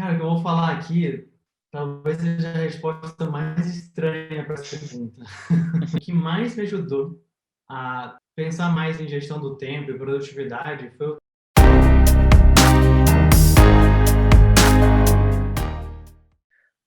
Cara, o que eu vou falar aqui talvez seja a resposta mais estranha para essa pergunta. O que mais me ajudou a pensar mais em gestão do tempo e produtividade foi o...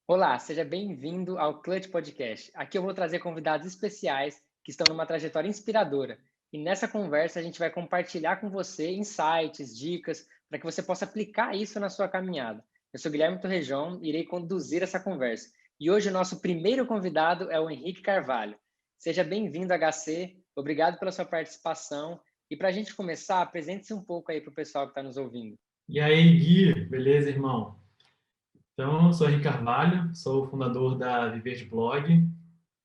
Olá, seja bem-vindo ao Clutch Podcast. Aqui eu vou trazer convidados especiais que estão numa trajetória inspiradora. E nessa conversa a gente vai compartilhar com você insights, dicas, para que você possa aplicar isso na sua caminhada. Eu sou Guilherme Torrejão e irei conduzir essa conversa. E hoje o nosso primeiro convidado é o Henrique Carvalho. Seja bem-vindo, HC. Obrigado pela sua participação. E para a gente começar, apresente-se um pouco aí para o pessoal que está nos ouvindo. E aí, Gui, beleza, irmão? Então, eu sou Henrique Carvalho, sou o fundador da Viver de Blog.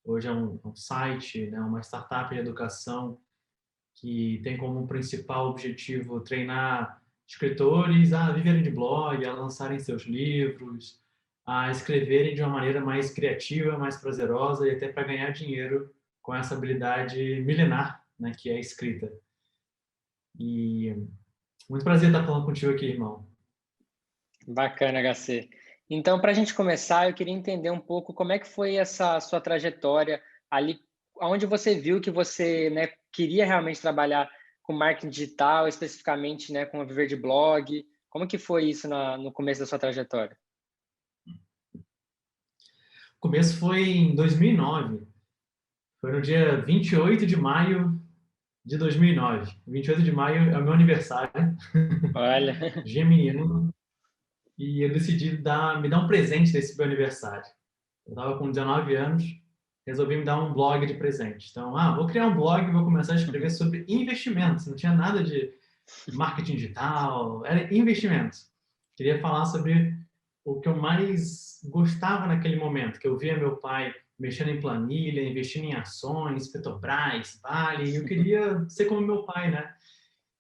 Hoje é um site, né, uma startup de educação que tem como principal objetivo treinar escritores a viverem de blog, a lançarem seus livros, a escreverem de uma maneira mais criativa, mais prazerosa e até para ganhar dinheiro com essa habilidade milenar, né, que é a escrita. E muito prazer estar falando contigo aqui, irmão. Bacana, HC. Então, para a gente começar, eu queria entender um pouco como é que foi essa sua trajetória ali, onde você viu que você, né, queria realmente trabalhar com marketing digital, especificamente, né, com a Viver de Blog. Como que foi isso no começo da sua trajetória? O começo foi em 2009. Foi no dia 28 de maio de 2009. 28 de maio é o meu aniversário, Olha, geminiano, e eu decidi me dar um presente desse meu aniversário. Eu estava com 19 anos, resolvi me dar um blog de presente. Então, vou criar um blog e vou começar a escrever sobre investimentos. Não tinha nada de marketing digital, era investimentos. Queria falar sobre o que eu mais gostava naquele momento, que eu via meu pai mexendo em planilha, investindo em ações, Petrobras, Vale, e eu queria ser como meu pai, né?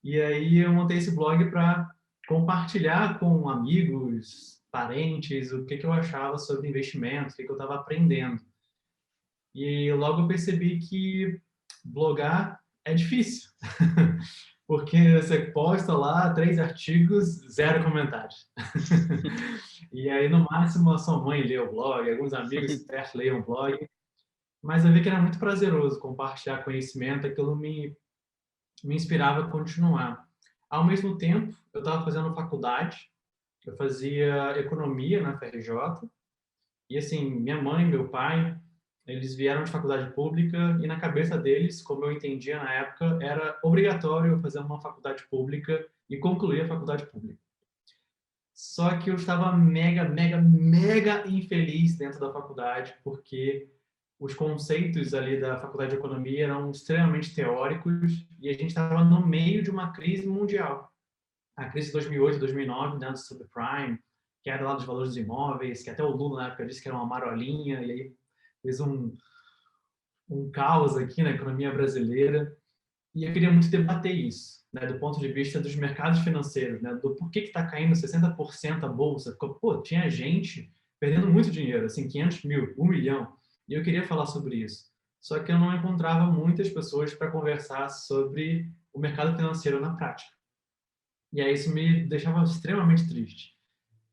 E aí eu montei esse blog para compartilhar com amigos, parentes, o que eu achava sobre investimentos, o que eu estava aprendendo. E logo eu percebi que blogar é difícil. Porque você posta lá 3 artigos, 0 comentários. E aí, no máximo, a sua mãe lê o blog, alguns amigos perto leiam o blog. Mas eu vi que era muito prazeroso compartilhar conhecimento, aquilo me inspirava a continuar. Ao mesmo tempo, eu estava fazendo faculdade, eu fazia economia na FRJ, e assim, minha mãe, meu pai, eles vieram de faculdade pública e na cabeça deles, como eu entendia na época, era obrigatório fazer uma faculdade pública e concluir a faculdade pública. Só que eu estava mega, mega, mega infeliz dentro da faculdade, porque os conceitos ali da faculdade de economia eram extremamente teóricos e a gente estava no meio de uma crise mundial. A crise de 2008, 2009, né, do subprime, que era lá dos valores dos imóveis, que até o Lula na época disse que era uma marolinha, e aí fez um caos aqui na economia brasileira. E eu queria muito debater isso, né, do ponto de vista dos mercados financeiros, né, do porquê que está caindo 60% a bolsa. Pô, tinha gente perdendo muito dinheiro, assim, 500 mil, 1 milhão. E eu queria falar sobre isso. Só que eu não encontrava muitas pessoas para conversar sobre o mercado financeiro na prática. E aí isso me deixava extremamente triste.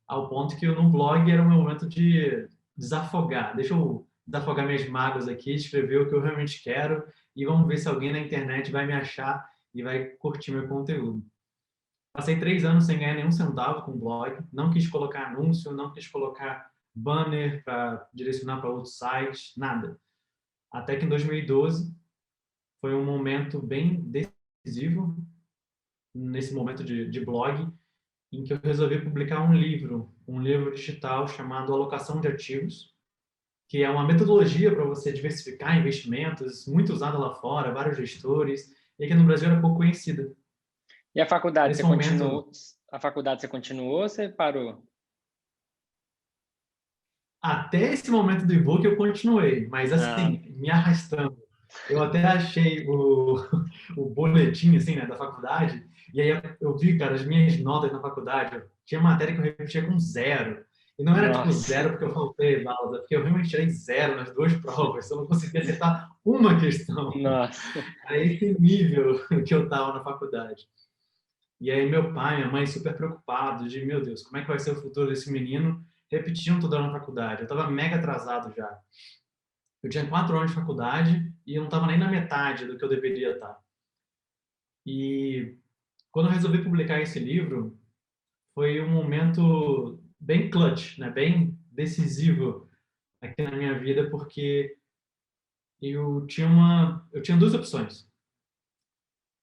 Ao ponto que no blog era o meu momento de desafogar. Deixa eu desafogar minhas mágoas aqui, escrever o que eu realmente quero e vamos ver se alguém na internet vai me achar e vai curtir meu conteúdo. Passei 3 anos sem ganhar nenhum centavo com o blog, não quis colocar anúncio, não quis colocar banner para direcionar para outros sites, nada. Até que em 2012 foi um momento bem decisivo, nesse momento de blog, em que eu resolvi publicar um livro digital chamado Alocação de Ativos, que é uma metodologia para você diversificar investimentos, muito usada lá fora, vários gestores, e aqui no Brasil era pouco conhecida. E a faculdade, Nesse momento, você continuou ou você parou? até esse momento do e-book eu continuei, mas Ah, assim, me arrastando. Eu até achei o boletim assim, né, da faculdade, e aí eu vi, cara, as minhas notas na faculdade, tinha matéria que eu repetia com 0. E não era tipo nossa, 0 porque eu faltei aulas, é porque eu realmente tirei 0 nas 2 provas, eu não conseguia acertar uma questão. nossa. Era esse nível que eu estava na faculdade. E aí meu pai, minha mãe super preocupados de, meu Deus, como é que vai ser o futuro desse menino repetindo tudo na faculdade? Eu estava mega atrasado já. Eu tinha 4 anos de faculdade e eu não estava nem na metade do que eu deveria estar. E quando eu resolvi publicar esse livro, foi um momento bem clutch, né? Bem decisivo aqui na minha vida, porque eu tinha duas opções.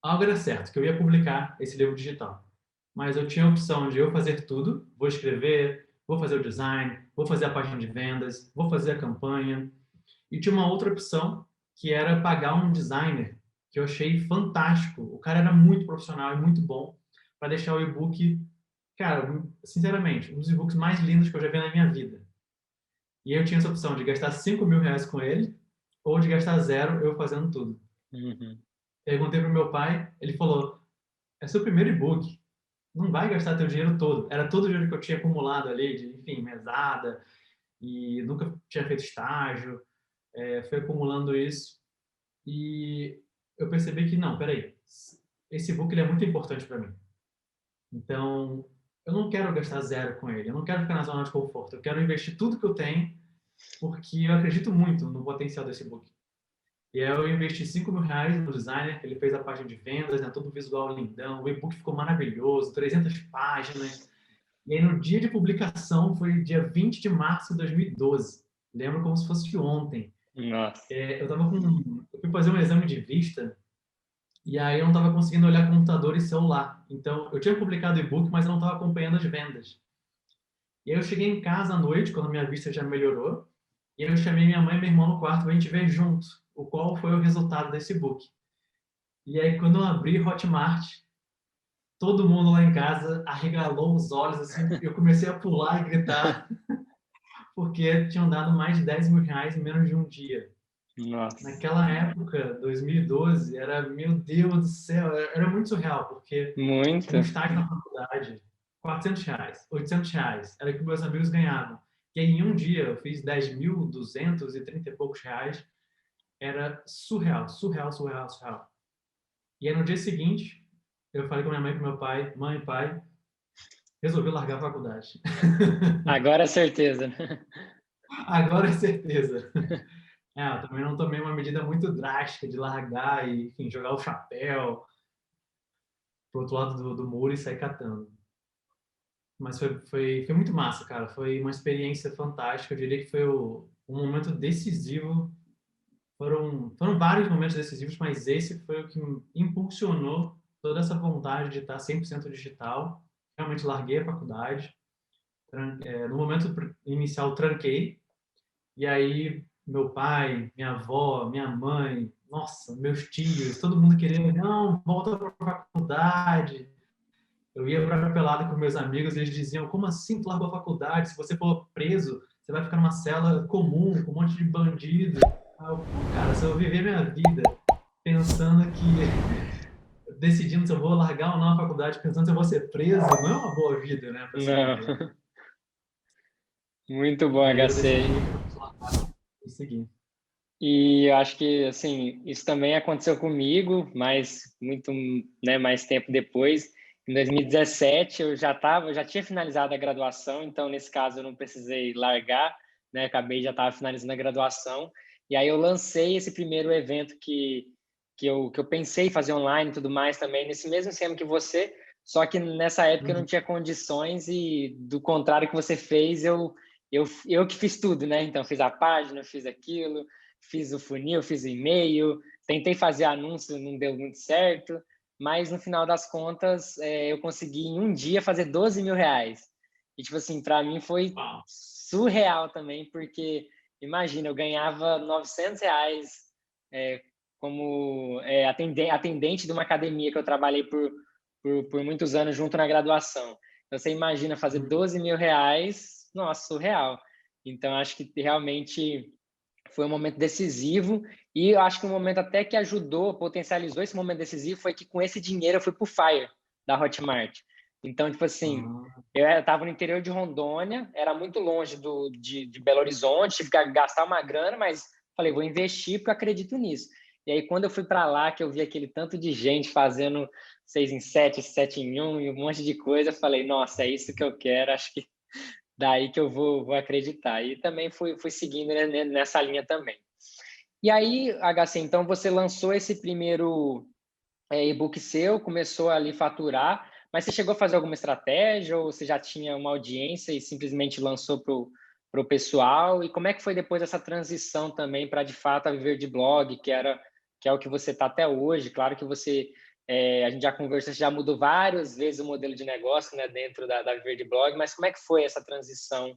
Algo era certo, que eu ia publicar esse livro digital. Mas eu tinha a opção de eu fazer tudo, vou escrever, vou fazer o design, vou fazer a página de vendas, vou fazer a campanha. E tinha uma outra opção, que era pagar um designer, que eu achei fantástico. O cara era muito profissional e muito bom para deixar o e-book, cara, sinceramente, um dos e-books mais lindos que eu já vi na minha vida. E eu tinha essa opção de gastar R$ 5.000 com ele ou de gastar zero eu fazendo tudo. Uhum. Perguntei pro meu pai, ele falou: é seu primeiro e-book, não vai gastar teu dinheiro todo. Era todo o dinheiro que eu tinha acumulado ali, de, enfim, mesada, e nunca tinha feito estágio, fui acumulando isso. E eu percebi que, não, peraí, esse e-book ele é muito importante para mim. Então, eu não quero gastar zero com ele, eu não quero ficar na zona de conforto, eu quero investir tudo que eu tenho, porque eu acredito muito no potencial desse e-book. E aí eu investi R$ 5.000 no designer, ele fez a página de vendas, né, todo o visual lindão, o e-book ficou maravilhoso, 300 páginas. E aí no dia de publicação foi dia 20 de março de 2012. Lembro como se fosse ontem. Nossa. Eu fui fazer um exame de vista e aí eu não estava conseguindo olhar computador e celular. Então eu tinha publicado o e-book, mas eu não estava acompanhando as vendas. E aí eu cheguei em casa à noite, quando minha vista já melhorou, e aí eu chamei minha mãe e meu irmão no quarto para a gente ver junto qual foi o resultado desse e-book. E aí, quando eu abri Hotmart, todo mundo lá em casa arregalou os olhos, assim, eu comecei a pular e gritar, porque tinham dado mais de R$ 10.000 em menos de um dia. Nossa. Naquela época, 2012, era, meu Deus do céu, era muito surreal, porque um Muito. estágio na faculdade, R$ 400, R$ 800, era o que meus amigos ganhavam. E aí, em um dia, eu fiz 10.230 e poucos reais, era surreal, surreal, surreal, surreal. E aí, no dia seguinte, eu falei com minha mãe e com meu pai, mãe, pai, resolvi largar a faculdade. Agora é certeza, né? Agora é certeza. Eu também não tomei uma medida muito drástica de largar e, enfim, jogar o chapéu pro outro lado do muro e sair catando. Mas foi muito massa, cara. Foi uma experiência fantástica. Eu diria que foi um momento decisivo. Foram vários momentos decisivos, mas esse foi o que me impulsionou toda essa vontade de estar 100% digital. Realmente larguei a faculdade. No momento inicial, tranquei. E aí, meu pai, minha avó, minha mãe, nossa, meus tios, todo mundo querendo, não, volta para a faculdade. Eu ia para a pelada com meus amigos e eles diziam, como assim tu largou a faculdade? Se você for preso, você vai ficar numa cela comum, com um monte de bandido. Pô, cara, se eu viver minha vida pensando que, decidindo se eu vou largar ou não a faculdade, pensando se eu vou ser preso, não é uma boa vida, né, para se Não. viver. Muito bom, E aí eu decidi HC. e seguir. E eu acho que, assim, isso também aconteceu comigo, mas muito, né, mais tempo depois. Em 2017, já tinha finalizado a graduação, então, nesse caso, eu não precisei largar, né? Acabei, já estava finalizando a graduação. E aí eu lancei esse primeiro evento que eu pensei em fazer online e tudo mais também, nesse mesmo esquema que você, só que nessa época eu não tinha condições e, do contrário que você fez, eu que fiz tudo, né? Então, fiz a página, fiz aquilo, fiz o funil, fiz o e-mail, tentei fazer anúncio, não deu muito certo, mas no final das contas eu consegui em um dia fazer R$ 12.000. E tipo assim, para mim foi Uau. surreal também, porque imagina, eu ganhava R$ 900 como atendente de uma academia que eu trabalhei por muitos anos junto na graduação. Então, você imagina fazer R$ 12.000, nossa, surreal. Então, acho que realmente foi um momento decisivo e eu acho que um momento até que ajudou, potencializou esse momento decisivo foi que com esse dinheiro eu fui pro Fire da Hotmart. Então, tipo assim, eu estava no interior de Rondônia, era muito longe de Belo Horizonte, tive que gastar uma grana, mas falei, vou investir porque eu acredito nisso. E aí, quando eu fui para lá, que eu vi aquele tanto de gente fazendo 6 em 7, 7 em 1 e um monte de coisa, eu falei, nossa, é isso que eu quero, acho que daí que eu vou acreditar. E também fui seguindo, né, nessa linha também. E aí, HC, então você lançou esse primeiro e-book seu, começou ali a faturar, mas você chegou a fazer alguma estratégia ou você já tinha uma audiência e simplesmente lançou para o pessoal? E como é que foi depois essa transição também para, de fato, a viver de blog, que é o que você está até hoje? Claro que você, a gente já conversou, você já mudou várias vezes o modelo de negócio, né, dentro da Viver de Blog, mas como é que foi essa transição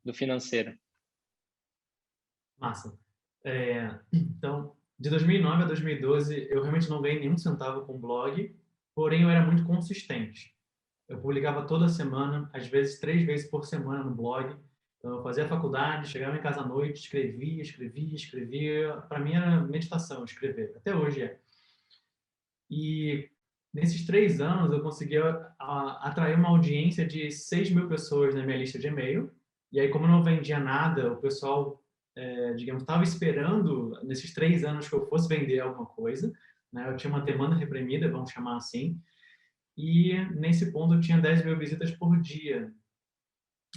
do financeiro? Massa. Então, de 2009 a 2012, eu realmente não ganhei nenhum centavo com o blog, porém eu era muito consistente. Eu publicava toda semana, às vezes 3 vezes por semana no blog. Então, eu fazia faculdade, chegava em casa à noite, escrevia. Para mim era meditação, escrever. Até hoje é. E nesses 3 anos eu consegui atrair uma audiência de 6.000 pessoas na minha lista de e-mail. E aí, como eu não vendia nada, o pessoal, digamos, estava esperando nesses 3 anos que eu fosse vender alguma coisa. Né? Eu tinha uma demanda reprimida, vamos chamar assim. E nesse ponto eu tinha 10.000 visitas por dia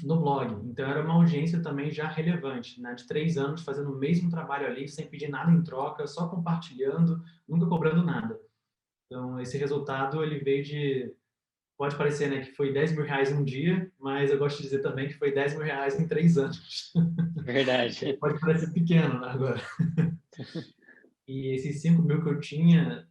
no blog. Então era uma audiência também já relevante, né? De 3 anos fazendo o mesmo trabalho ali, sem pedir nada em troca, só compartilhando, nunca cobrando nada. Então esse resultado ele veio de, pode parecer, né, que foi 10.000 reais em um dia, mas eu gosto de dizer também que foi 10.000 reais em 3 anos. Verdade. Pode parecer pequeno, né, agora. E esses 5.000 que eu tinha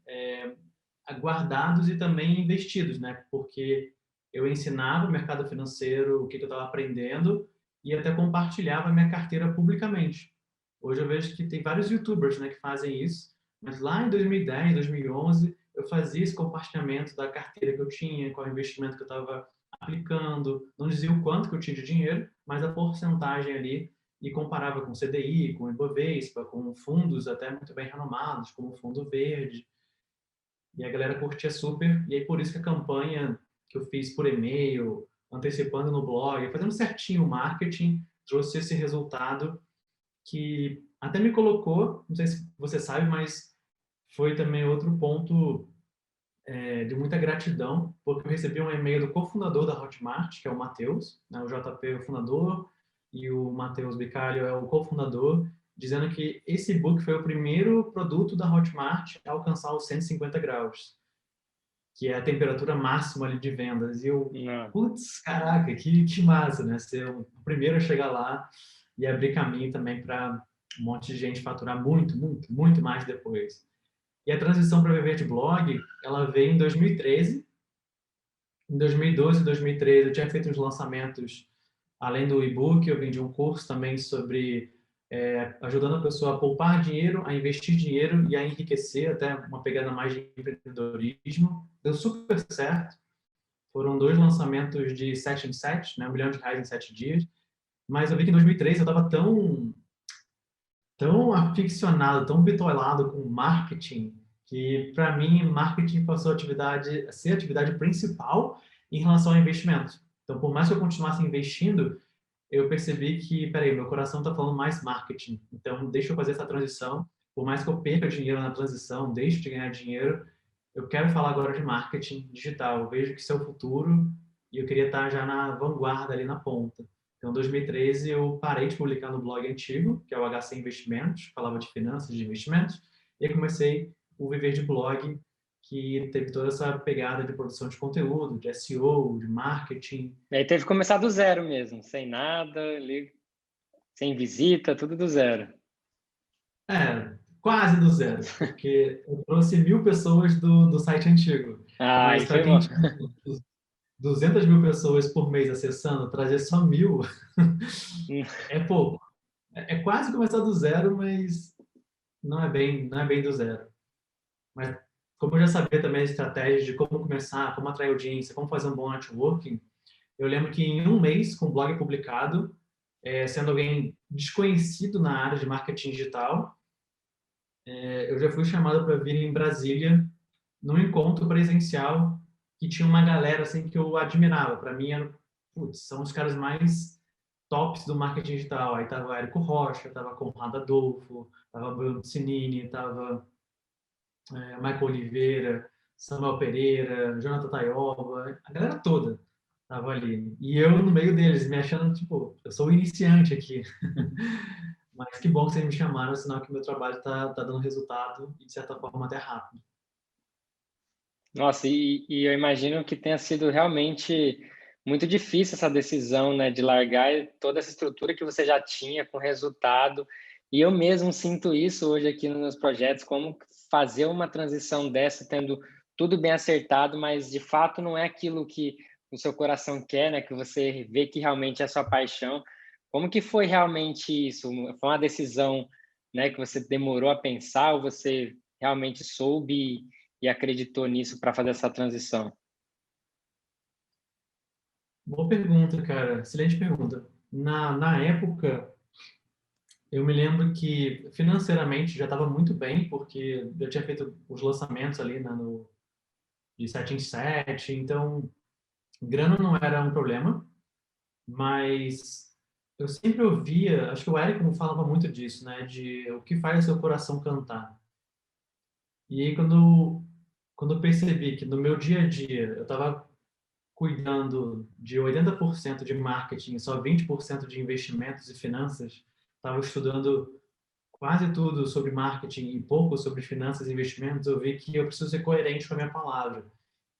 guardados e também investidos, né? Porque eu ensinava o mercado financeiro, o que eu estava aprendendo e até compartilhava a minha carteira publicamente. Hoje eu vejo que tem vários YouTubers, né, que fazem isso, mas lá em 2010, 2011, eu fazia esse compartilhamento da carteira que eu tinha, qual investimento que eu estava aplicando, não dizia o quanto que eu tinha de dinheiro, mas a porcentagem ali e comparava com CDI, com Ibovespa, com fundos até muito bem renomados, como o Fundo Verde. E a galera curtia super. E aí, por isso que a campanha que eu fiz por e-mail, antecipando no blog, fazendo certinho o marketing, trouxe esse resultado que até me colocou, não sei se você sabe, mas foi também outro ponto de muita gratidão, porque eu recebi um e-mail do cofundador da Hotmart, que é o Matheus, né, o JP é o fundador, e o Matheus Bicalho é o cofundador, dizendo que esse e-book foi o primeiro produto da Hotmart a alcançar os 150 graus, que é a temperatura máxima ali de vendas. E eu, Não. putz, caraca, que massa, né? Ser o primeiro a chegar lá e abrir caminho também para um monte de gente faturar muito, muito, muito mais depois. E a transição para viver de blog, ela veio em 2013. Em 2012 e 2013 eu tinha feito uns lançamentos, além do e-book, eu vendi um curso também sobre ajudando a pessoa a poupar dinheiro, a investir dinheiro e a enriquecer, até uma pegada mais de empreendedorismo. Deu super certo. Foram 2 lançamentos de 7 em 7, né, R$ 1 milhão em 7 dias. Mas eu vi que em 2013 eu estava tão aficionado, tão bitolado com marketing, que para mim marketing passou a ser a atividade principal em relação ao investimento. Então, por mais que eu continuasse investindo, eu percebi que, peraí, meu coração está falando mais marketing. Então, deixa eu fazer essa transição. Por mais que eu perca dinheiro na transição, deixe de ganhar dinheiro, eu quero falar agora de marketing digital. Eu vejo que isso é o futuro e eu queria estar já na vanguarda, ali na ponta. Então, em 2013, eu parei de publicar no blog antigo, que é o HC Investimentos, falava de finanças, de investimentos, e comecei o Viver de Blog, que teve toda essa pegada de produção de conteúdo, de SEO, de marketing. E aí teve que começar do zero mesmo, sem nada, sem visita, tudo do zero. Quase do zero, porque eu trouxe 1.000 pessoas do site antigo. Ah, Mas aí para foi bom. quem tinha 200.000 pessoas por mês acessando, trazer só 1.000 é pouco. É quase começar do zero, mas não é bem do zero. Mas como eu já sabia também as estratégias de como começar, como atrair audiência, como fazer um bom networking, eu lembro que em um mês, com o blog publicado, sendo alguém desconhecido na área de marketing digital, eu já fui chamado para vir em Brasília num encontro presencial que tinha uma galera assim que eu admirava. Para mim, putz, são os caras mais tops do marketing digital. Aí tava Érico Rocha, tava Conrado Adolfo, tava Bruno Piscinini, tava Michael Oliveira, Samuel Pereira, Jonathan Tayoba, a galera toda tava ali. E eu no meio deles, me achando, tipo, eu sou o iniciante aqui. Mas que bom que vocês me chamaram, sinal que meu trabalho tá dando resultado e, de certa forma, até rápido. Nossa, e eu imagino que tenha sido realmente muito difícil essa decisão, né, de largar toda essa estrutura que você já tinha com resultado. E eu mesmo sinto isso hoje aqui nos meus projetos, como fazer uma transição dessa, tendo tudo bem acertado, mas de fato não é aquilo que o seu coração quer, né, que você vê que realmente é a sua paixão. Como que foi realmente isso? Foi uma decisão, né, que você demorou a pensar ou você realmente soube e acreditou nisso para fazer essa transição? Boa pergunta, cara. Excelente pergunta. Na época, eu me lembro que financeiramente já estava muito bem, porque eu tinha feito os lançamentos ali de 7 em 7, então grana não era um problema, mas eu sempre ouvia, acho que o Érico falava muito disso, né, de o que faz o seu coração cantar. E aí quando eu percebi que no meu dia a dia eu estava cuidando de 80% de marketing e só 20% de investimentos e finanças, estava estudando quase tudo sobre marketing e pouco sobre finanças e investimentos, eu vi que eu preciso ser coerente com a minha palavra.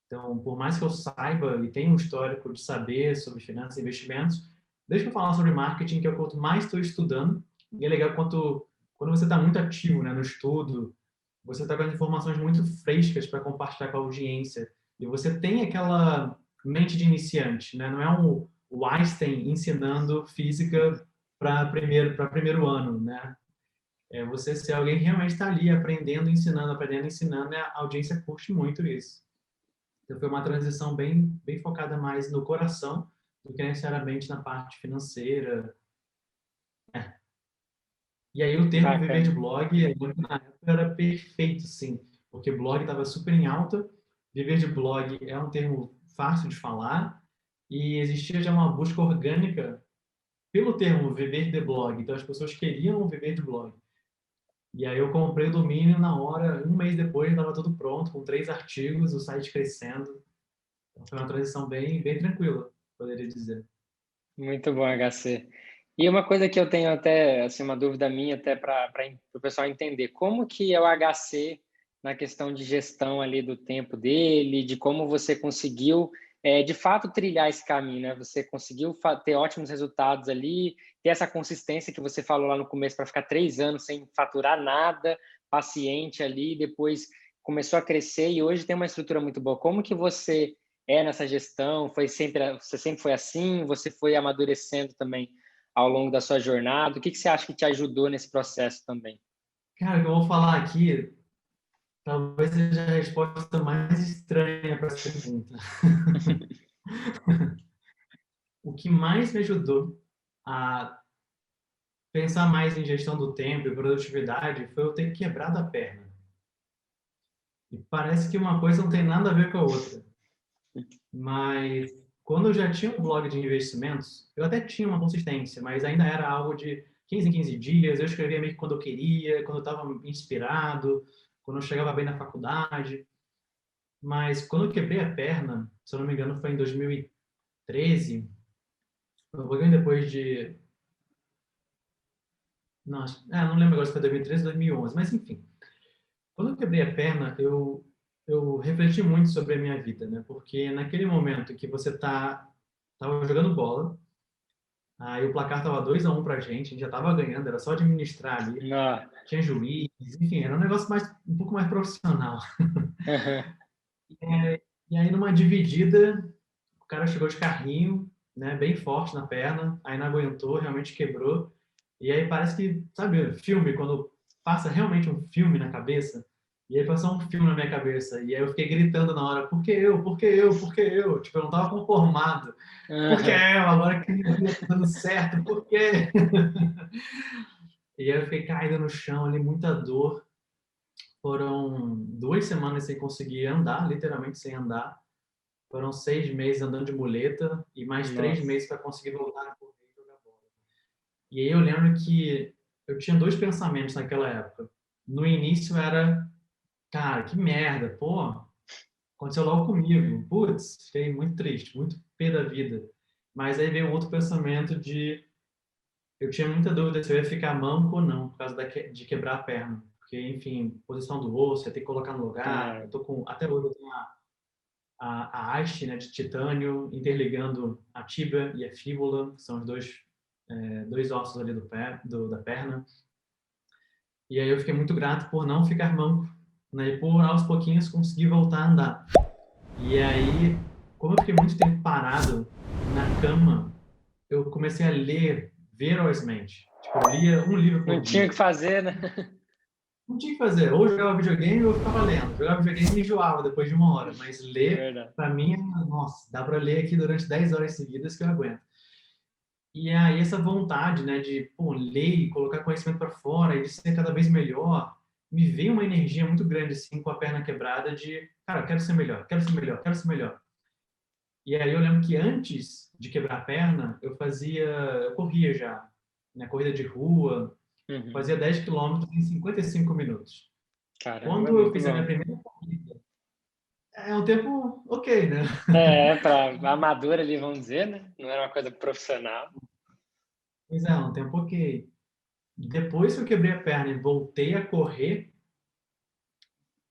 Então, por mais que eu saiba e tenha um histórico de saber sobre finanças e investimentos, deixa eu falar sobre marketing, que é o quanto mais estou estudando. E é legal quando você está muito ativo, né, no estudo, você está com as informações muito frescas para compartilhar com a audiência. E você tem aquela mente de iniciante, né? Não é o Einstein ensinando física para primeiro ano, né? É você ser alguém que realmente está ali aprendendo, ensinando, e a audiência curte muito isso. Então foi uma transição bem focada mais no coração do que necessariamente na parte financeira. E aí o termo viver de Bacana. blog, na época era perfeito, sim, porque blog estava super em alta, viver de blog é um termo fácil de falar e existia já uma busca orgânica pelo termo viver de blog. Então as pessoas queriam viver de blog. E aí eu comprei o domínio na hora, um mês depois estava tudo pronto, com 3 artigos, o site crescendo. Então foi uma transição bem tranquila, poderia dizer. Muito bom, HC. E uma coisa que eu tenho até, assim, uma dúvida minha até para o pessoal entender, como que é o HC na questão de gestão ali do tempo dele, de como você conseguiu, de fato, trilhar esse caminho, né? Você conseguiu ter ótimos resultados ali, ter essa consistência que você falou lá no começo, para ficar 3 anos sem faturar nada, paciente ali, depois começou a crescer e hoje tem uma estrutura muito boa. Como que você nessa gestão? Você sempre foi assim? Você foi amadurecendo também ao longo da sua jornada? O que você acha que te ajudou nesse processo também? Cara, o que eu vou falar aqui talvez seja a resposta mais estranha para essa pergunta. O que mais me ajudou a pensar mais em gestão do tempo e produtividade foi eu ter quebrado a perna. E parece que uma coisa não tem nada a ver com a outra. Mas quando eu já tinha um blog de investimentos, eu até tinha uma consistência, mas ainda era algo de 15 em 15 dias. Eu escrevia meio que quando eu queria, quando eu estava inspirado, quando eu chegava bem na faculdade. Mas quando eu quebrei a perna, se eu não me engano, foi em 2013, um pouquinho depois de. Não, não lembro agora se foi 2013 ou 2011, mas enfim. Quando eu quebrei a perna, eu refleti muito sobre a minha vida, né? Porque naquele momento que você tava jogando bola, aí o placar tava 2-1 pra gente, a gente já tava ganhando, era só administrar ali, Ah, tinha juiz, enfim, era um negócio um pouco mais profissional. E aí numa dividida, o cara chegou de carrinho, né, bem forte na perna, aí não aguentou, realmente quebrou. E aí parece que, sabe, filme, quando passa realmente um filme na cabeça, e aí passou um filme na minha cabeça, e aí eu fiquei gritando na hora, por que eu? Por que eu? Por que eu? Tipo, eu não tava conformado. Por que eu? Agora que tá dando certo, por quê? E aí eu fiquei caído no chão ali, muita dor. Foram 2 semanas sem conseguir andar, literalmente sem andar. Foram 6 meses andando de muleta e mais 3 nossa. meses para conseguir voltar a correr e jogar bola. E aí eu lembro que eu tinha dois pensamentos naquela época. No início era, cara, que merda, pô, aconteceu logo comigo. Putz, fiquei muito triste, muito pé da vida. Mas aí veio outro pensamento de, eu tinha muita dúvida se eu ia ficar manco ou não, por causa de quebrar a perna. Porque, enfim, posição do osso, ia ter que colocar no lugar. É, Eu tô com, até hoje eu tenho a haste, né, de titânio interligando a tíbia e a fíbula, que são os dois ossos ali do pé, da perna. E aí eu fiquei muito grato por não ficar manco, né, e por aos pouquinhos conseguir voltar a andar. E aí, como eu fiquei muito tempo parado na cama, eu comecei a ler ferozmente. Tipo, eu lia um livro não por tinha o dia. que fazer, né? Não tinha o que fazer. Ou jogava videogame ou eu ficava lendo. Jogava videogame e enjoava depois de 1 hora. Mas É ler, verdade. para mim, nossa, dá para ler aqui durante 10 horas seguidas que eu aguento. E aí essa vontade, né, de pô, ler e colocar conhecimento para fora e de ser cada vez melhor, me veio uma energia muito grande assim com a perna quebrada de, cara, eu quero ser melhor, quero ser melhor, quero ser melhor. E aí eu lembro que antes de quebrar a perna, eu corria já, né, corrida de rua, Uhum. fazia 10 quilômetros em 55 minutos. Caramba, Quando eu muito fiz a minha bom. primeira corrida, é um tempo ok, né? Para amador ali, vamos dizer, né? Não era uma coisa profissional. Pois é, um tempo ok. Depois que eu quebrei a perna e voltei a correr,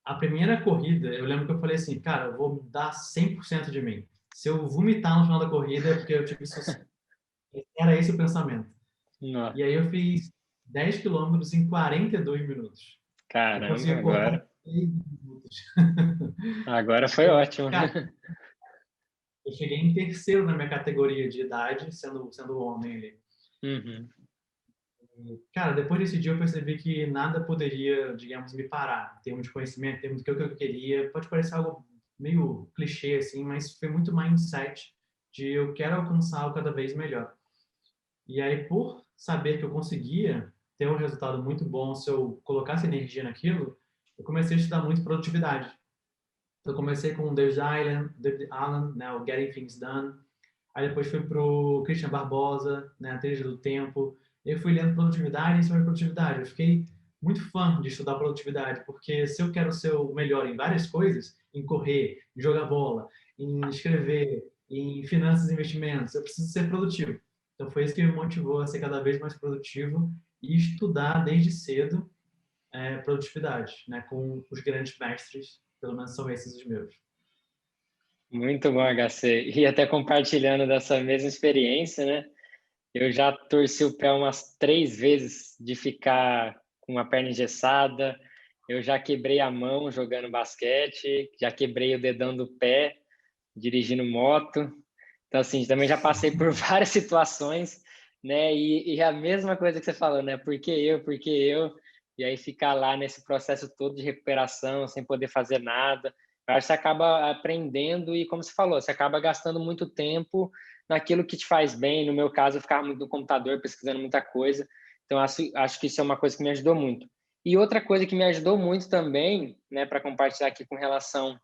a primeira corrida, eu lembro que eu falei assim, cara, eu vou dar 100% de mim. Se eu vomitar no final da corrida é porque eu tive sucesso. Era esse o pensamento. Não. E aí eu fiz 10 quilômetros em 42 minutos. Eu Caramba, consegui cortar agora, 3 minutos. agora foi ótimo. Cara, eu cheguei em terceiro na minha categoria de idade, sendo homem ali. Uhum. Cara, depois desse dia eu percebi que nada poderia, digamos, me parar, em termos de conhecimento, em termos do que eu queria. Pode parecer algo meio clichê, assim, mas foi muito mindset de eu quero alcançar o cada vez melhor. E aí, por saber que eu conseguia ter um resultado muito bom se eu colocasse energia naquilo, eu comecei a estudar muito produtividade. Eu comecei com o David Allen, né, o Getting Things Done. Aí depois fui pro Christian Barbosa, né, a Trilha do Tempo. Eu fui lendo produtividade em cima de produtividade. Eu fiquei muito fã de estudar produtividade, porque se eu quero ser o melhor em várias coisas, em correr, em jogar bola, em escrever, em finanças e investimentos, eu preciso ser produtivo. Então foi isso que me motivou a ser cada vez mais produtivo e estudar desde cedo produtividade, né, com os grandes mestres, pelo menos são esses os meus. Muito bom, HC. E até compartilhando dessa mesma experiência, né? Eu já torci o pé umas 3 vezes de ficar com a perna engessada. Eu já quebrei a mão jogando basquete, já quebrei o dedão do pé dirigindo moto. Então, assim, também já passei por várias situações, né? E a mesma coisa que você falou, né? Por que eu? Por que eu? E aí ficar lá nesse processo todo de recuperação, sem poder fazer nada. Eu acho que você acaba aprendendo e, como você falou, você acaba gastando muito tempo naquilo que te faz bem. No meu caso, eu ficava muito no computador pesquisando muita coisa. Então, acho que isso é uma coisa que me ajudou muito. E outra coisa que me ajudou muito também, né, para compartilhar aqui com relação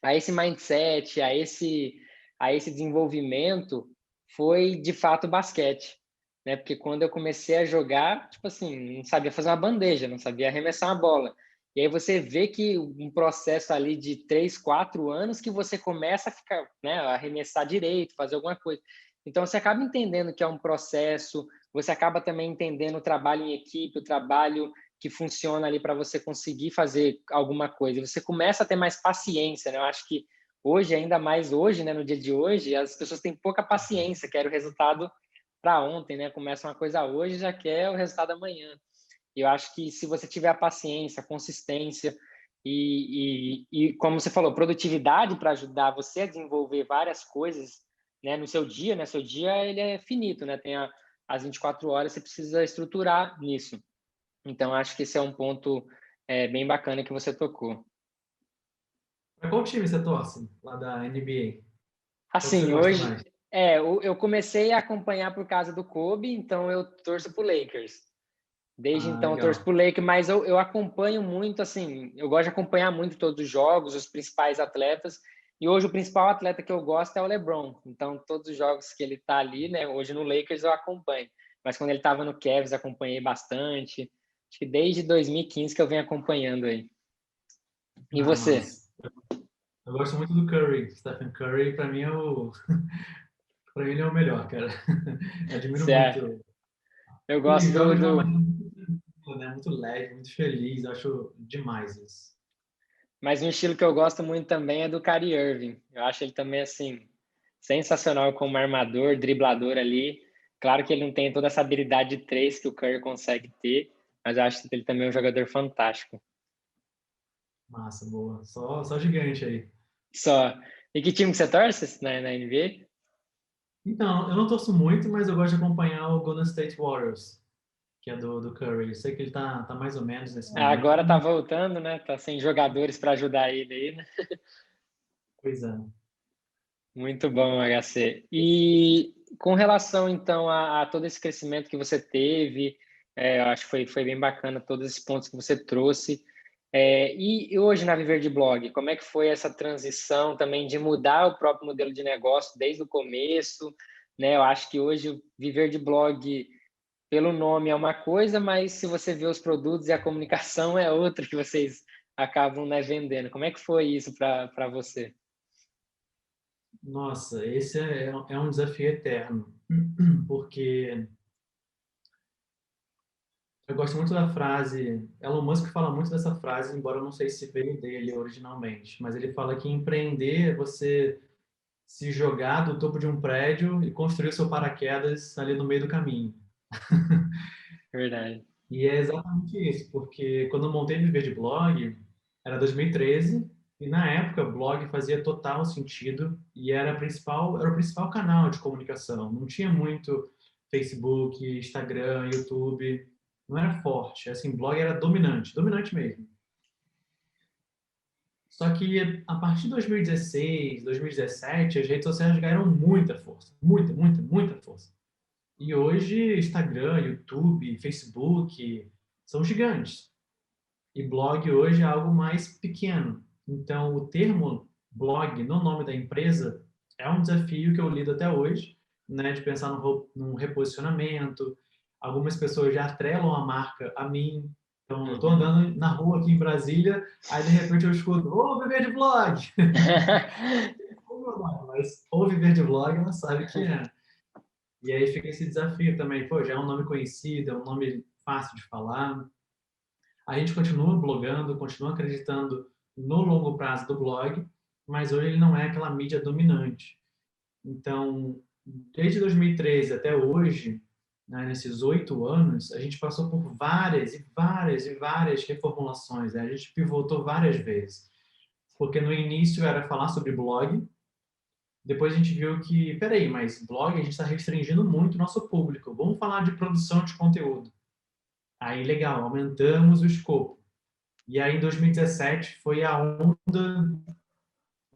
a esse mindset, a esse desenvolvimento foi de fato o basquete, né? Porque quando eu comecei a jogar, tipo assim, não sabia fazer uma bandeja, não sabia arremessar uma bola. E aí você vê que um processo ali de 3, 4 anos que você começa a ficar, né, a arremessar direito, fazer alguma coisa. Então você acaba entendendo que é um processo, você acaba também entendendo o trabalho em equipe, o trabalho que funciona ali para você conseguir fazer alguma coisa. Você começa a ter mais paciência, né? Eu acho que hoje, ainda mais hoje, né, no dia de hoje, as pessoas têm pouca paciência, querem o resultado para ontem, né? Começa uma coisa hoje, já quer o resultado amanhã. E eu acho que se você tiver a paciência, a consistência e como você falou, produtividade para ajudar você a desenvolver várias coisas, né, no seu dia, né? Seu dia ele é finito, né? Tem as 24 horas, você precisa estruturar nisso. Então, acho que esse é um ponto bem bacana que você tocou. Para qual time você torce lá da NBA? Qual que você Assim, gosta mais? hoje, eu comecei a acompanhar por causa do Kobe, então eu torço pro Lakers. Desde Ah, então eu torço legal. pro Lakers, mas eu acompanho muito, assim, eu gosto de acompanhar muito todos os jogos, os principais atletas, e hoje o principal atleta que eu gosto é o LeBron. Então, todos os jogos que ele tá ali, né, hoje no Lakers eu acompanho. mas quando ele estava no Cavs acompanhei bastante. Acho que desde 2015 que eu venho acompanhando aí. E Ah, você? mas eu gosto muito do Curry. Stephen Curry, para mim, para mim ele é o melhor, cara. Admiro Você acha? muito. Eu Ele gosto joga de uma maneira muito tranquila, né? Muito leve, muito feliz. Eu acho demais isso. Mas um estilo que eu gosto muito também é do Kyrie Irving. Eu acho ele também, assim, sensacional como armador, driblador ali. Claro que ele não tem toda essa habilidade de três que o Curry consegue ter, mas eu acho que ele também é um jogador fantástico. Massa, boa. Só gigante aí. Só. E que time que você torce na NBA? Então, eu não torço muito, mas eu gosto de acompanhar o Golden State Warriors, que é do Curry. Eu sei que ele tá mais ou menos nesse momento. Agora tá voltando, né? Tá sem jogadores para ajudar ele aí, né? Pois é. Muito bom, HC. E com relação, então, a todo esse crescimento que você teve, eu acho que foi bem bacana todos esses pontos que você trouxe. E hoje na Viver de Blog, como é que foi essa transição também de mudar o próprio modelo de negócio desde o começo, né? Eu acho que hoje o Viver de Blog, pelo nome, é uma coisa, mas se você vê os produtos e a comunicação é outra que vocês acabam, né, vendendo. Como é que foi isso para você? Nossa, esse é um desafio eterno, porque eu gosto muito da frase. Elon Musk fala muito dessa frase, embora eu não sei se veio dele originalmente, mas ele fala que empreender é você se jogar do topo de um prédio e construir o seu paraquedas ali no meio do caminho. Verdade. E é exatamente isso, porque quando eu montei Viver de Blog, era 2013, e na época o blog fazia total sentido e era o principal canal de comunicação. Não tinha muito Facebook, Instagram, YouTube, não era forte. Assim, blog era dominante, dominante mesmo. Só que a partir de 2016, 2017, as redes sociais ganharam muita força, muita, muita, muita força. E hoje, Instagram, YouTube, Facebook são gigantes. E blog hoje é algo mais pequeno. Então, o termo blog no nome da empresa é um desafio que eu lido até hoje, né, de pensar num reposicionamento. Algumas pessoas já atrelam a marca a mim. Então, eu estou Uhum. andando na rua aqui em Brasília, aí de repente eu escuto, ô, viver de blog! Mas ou viver de blog, ela sabe que é. E aí fica esse desafio também. Pô, já é um nome conhecido, é um nome fácil de falar. A gente continua blogando, continua acreditando no longo prazo do blog, mas hoje ele não é aquela mídia dominante. Então, desde 2013 até hoje, né, nesses 8 anos, a gente passou por várias e várias e várias reformulações. Né? A gente pivotou várias vezes. Porque no início era falar sobre blog, depois a gente viu que, peraí, mas blog a gente está restringindo muito o nosso público. Vamos falar de produção de conteúdo. Aí, legal, aumentamos o escopo. E aí, em 2017, foi a onda,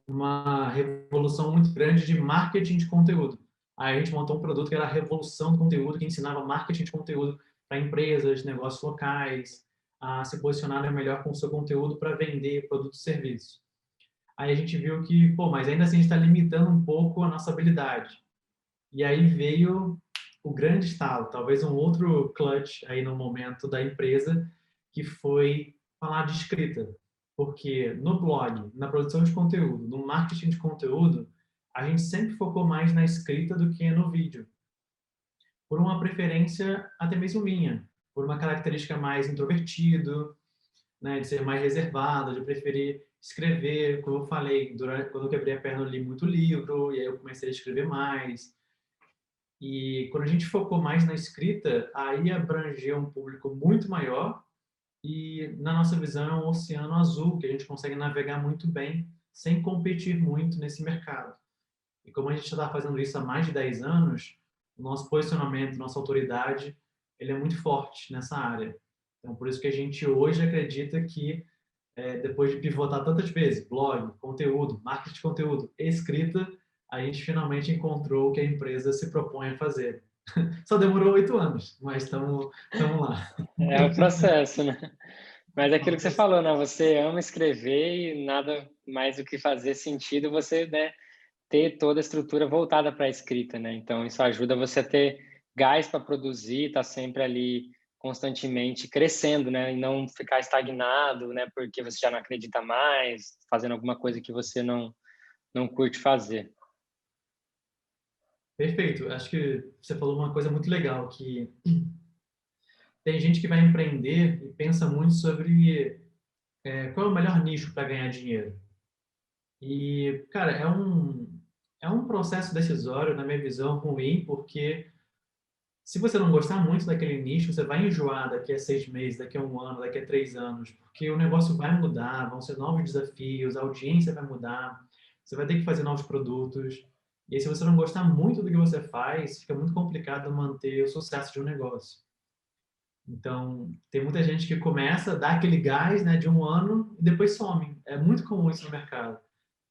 uma revolução muito grande de marketing de conteúdo. Aí a gente montou um produto que era a revolução do conteúdo, que ensinava marketing de conteúdo para empresas, negócios locais, a se posicionar melhor com o seu conteúdo para vender produtos e serviços. Aí a gente viu que, pô, mas ainda assim a gente está limitando um pouco a nossa habilidade. E aí veio o grande estalo, talvez um outro clutch aí no momento da empresa, que foi falar de escrita. Porque no blog, na produção de conteúdo, no marketing de conteúdo, a gente sempre focou mais na escrita do que no vídeo. Por uma preferência até mesmo minha, por uma característica mais introvertido, né, de ser mais reservado, de preferir escrever, como eu falei, quando eu quebrei a perna eu li muito livro, e aí eu comecei a escrever mais. E quando a gente focou mais na escrita, aí abrangeu um público muito maior e, na nossa visão, é um oceano azul que a gente consegue navegar muito bem sem competir muito nesse mercado. E como a gente está fazendo isso há mais de 10 anos, o nosso posicionamento, nossa autoridade, ele é muito forte nessa área. Então, por isso que a gente hoje acredita que, depois de pivotar tantas vezes, blog, conteúdo, marketing de conteúdo, escrita, a gente finalmente encontrou o que a empresa se propõe a fazer. Só demorou 8 anos, mas estamos lá. É o processo, né? Mas é aquilo que você falou, né? Você ama escrever e nada mais do que fazer sentido você, né, ter toda a estrutura voltada para a escrita, né? Então, isso ajuda você a ter gás para produzir, tá sempre ali constantemente crescendo, né? E não ficar estagnado, né? Porque você já não acredita mais, fazendo alguma coisa que você não curte fazer. Perfeito. Acho que você falou uma coisa muito legal, que tem gente que vai empreender e pensa muito sobre qual é o melhor nicho para ganhar dinheiro. E, cara, é um processo decisório, na minha visão, ruim, porque se você não gostar muito daquele nicho, você vai enjoar daqui a 6 meses, daqui a um ano, daqui a 3 anos, porque o negócio vai mudar, vão ser novos desafios, a audiência vai mudar, você vai ter que fazer novos produtos. E aí, se você não gostar muito do que você faz, fica muito complicado manter o sucesso de um negócio. Então, tem muita gente que começa, dá aquele gás, né, de um ano e depois some. É muito comum isso no mercado.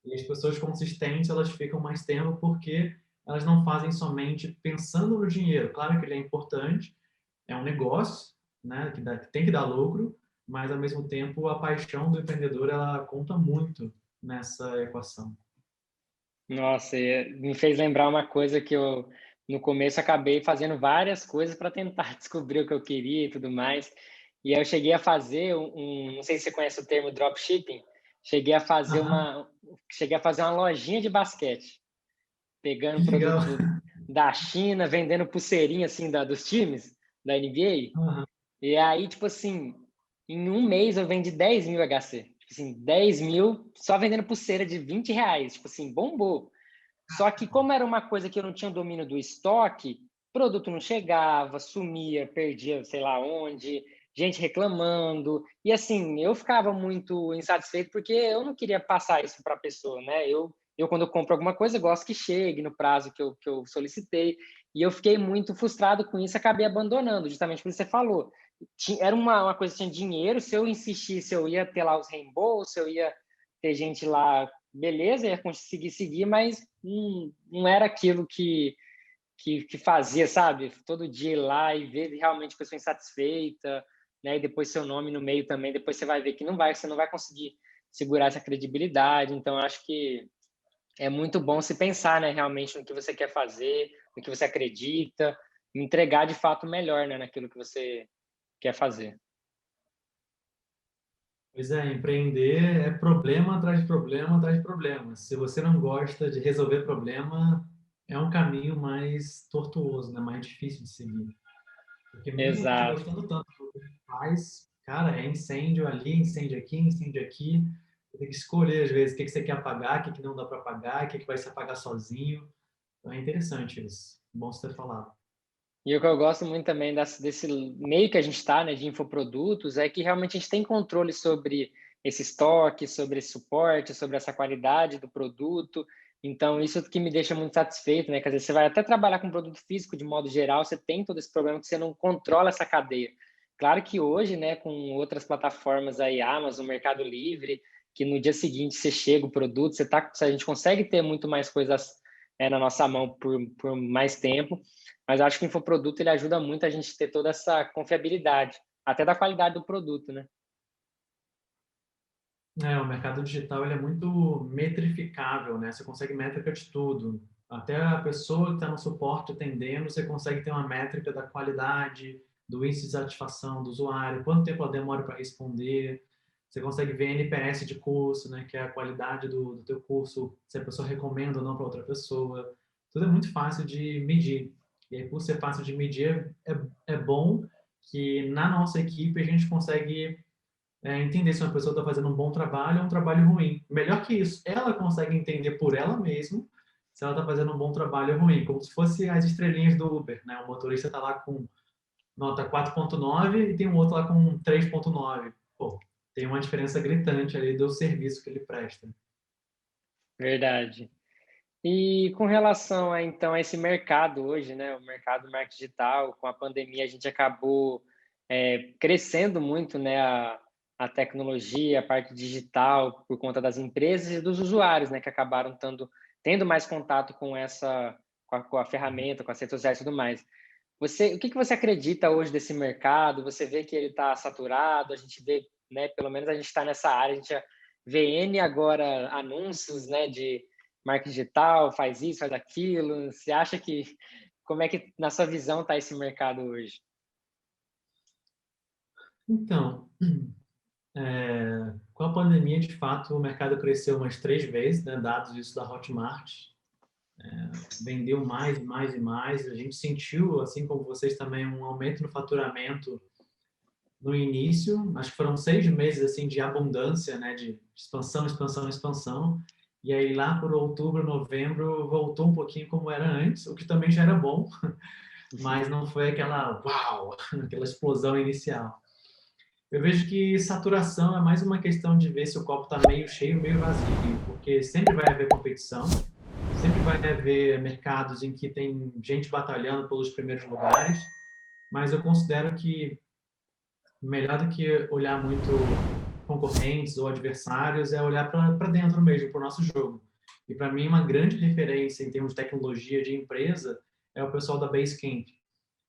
E as pessoas consistentes, elas ficam mais tempo porque elas não fazem somente pensando no dinheiro. Claro que ele é importante, é um negócio, né, que tem que dar lucro, mas ao mesmo tempo a paixão do empreendedor ela conta muito nessa equação. Nossa, me fez lembrar uma coisa que eu, no começo, acabei fazendo várias coisas para tentar descobrir o que eu queria e tudo mais. E aí eu cheguei a fazer não sei se você conhece o termo dropshipping, cheguei a fazer Aham, cheguei a fazer uma lojinha de basquete, que pegando legal. produto da China, vendendo pulseirinha assim dos times da NBA. Aham, E aí, tipo assim, em um mês eu vendi 10 mil HC. Tipo assim, 10 mil só vendendo pulseira de R$ 20. Tipo assim, bombou. Só que como era uma coisa que eu não tinha o domínio do estoque, produto não chegava, sumia, perdia sei lá onde, gente reclamando. E assim, eu ficava muito insatisfeito porque eu não queria passar isso para a pessoa, né? Eu, quando eu compro alguma coisa, gosto que chegue no prazo que eu solicitei. E eu fiquei muito frustrado com isso, acabei abandonando, justamente por isso que você falou. Era uma coisa que tinha dinheiro, se eu insistisse, eu ia ter lá os reembolsos, eu ia ter gente lá, beleza, ia conseguir seguir, mas não era aquilo que fazia, sabe? Todo dia ir lá e ver realmente a pessoa insatisfeita, né? E depois seu nome no meio também, depois você vai ver que você não vai conseguir segurar essa credibilidade. Então, acho que é muito bom se pensar, né, realmente no que você quer fazer, no que você acredita, entregar de fato melhor, né, naquilo que você quer fazer. pois é, empreender é problema atrás de problema atrás de problema. Se você não gosta de resolver problema, é um caminho mais tortuoso, né? Mais difícil de seguir. Porque mesmo você Exato. gostando tanto do que faz, cara, é incêndio ali, incêndio aqui, incêndio aqui. Você tem que escolher, às vezes, o que que você quer apagar, o que que não dá para apagar, o que que vai se apagar sozinho. Então é interessante isso. Bom você ter falado. E o que eu gosto muito também desse meio que a gente está, né, de infoprodutos, é que realmente a gente tem controle sobre esse estoque, sobre esse suporte, sobre essa qualidade do produto. Então, isso que me deixa muito satisfeito, né? Quer dizer, você vai até trabalhar com produto físico de modo geral, você tem todo esse problema que você não controla essa cadeia. Claro que hoje, né, com outras plataformas aí, Amazon, Mercado Livre, que no dia seguinte você chega o produto, a gente consegue ter muito mais coisas na nossa mão por mais tempo. Mas acho que o infoproduto ele ajuda muito a gente ter toda essa confiabilidade, até da qualidade do produto, né? É, o mercado digital ele é muito metrificável, né? Você consegue métrica de tudo. Até a pessoa que está no suporte atendendo, você consegue ter uma métrica da qualidade, do índice de satisfação do usuário, quanto tempo ela demora para responder. Você consegue ver NPS de curso, né? Que é a qualidade do teu curso, se a pessoa recomenda ou não para outra pessoa. Tudo é muito fácil de medir. E aí, por ser fácil de medir, é bom que na nossa equipe a gente consegue entender se uma pessoa está fazendo um bom trabalho ou um trabalho ruim. Melhor que isso, ela consegue entender por ela mesma se ela está fazendo um bom trabalho ou ruim, como se fosse as estrelinhas do Uber, né? O motorista está lá com nota 4.9 e tem um outro lá com 3.9. Pô, tem uma diferença gritante ali do serviço que ele presta. Verdade. E com relação a então a esse mercado hoje, né, o mercado do marketing digital, com a pandemia a gente acabou crescendo muito, né, a tecnologia, a parte digital, por conta das empresas e dos usuários, né, que acabaram tendo mais contato com com a ferramenta, com as redes sociais e tudo mais. O que que você acredita hoje desse mercado? Você vê que ele está saturado? A gente vê, né, pelo menos a gente está nessa área, a gente já vê N agora anúncios, né, de marketing digital, faz isso, faz aquilo. Você acha que como é que, na sua visão, está esse mercado hoje? Então, com a pandemia, de fato, o mercado cresceu umas 3 vezes, né? Dados isso da Hotmart. Vendeu mais e mais e mais. A gente sentiu, assim como vocês também, um aumento no faturamento no início. Acho que foram 6 meses assim de abundância, né? De expansão, expansão, expansão. E aí lá por outubro, novembro, voltou um pouquinho como era antes, o que também já era bom, mas não foi aquela uau, aquela explosão inicial. Eu vejo que saturação é mais uma questão de ver se o copo está meio cheio, meio vazio, porque sempre vai haver competição, sempre vai haver mercados em que tem gente batalhando pelos primeiros lugares, mas eu considero que melhor do que olhar muito concorrentes ou adversários é olhar para dentro mesmo, para o nosso jogo. E para mim, uma grande referência em termos de tecnologia de empresa é o pessoal da Basecamp,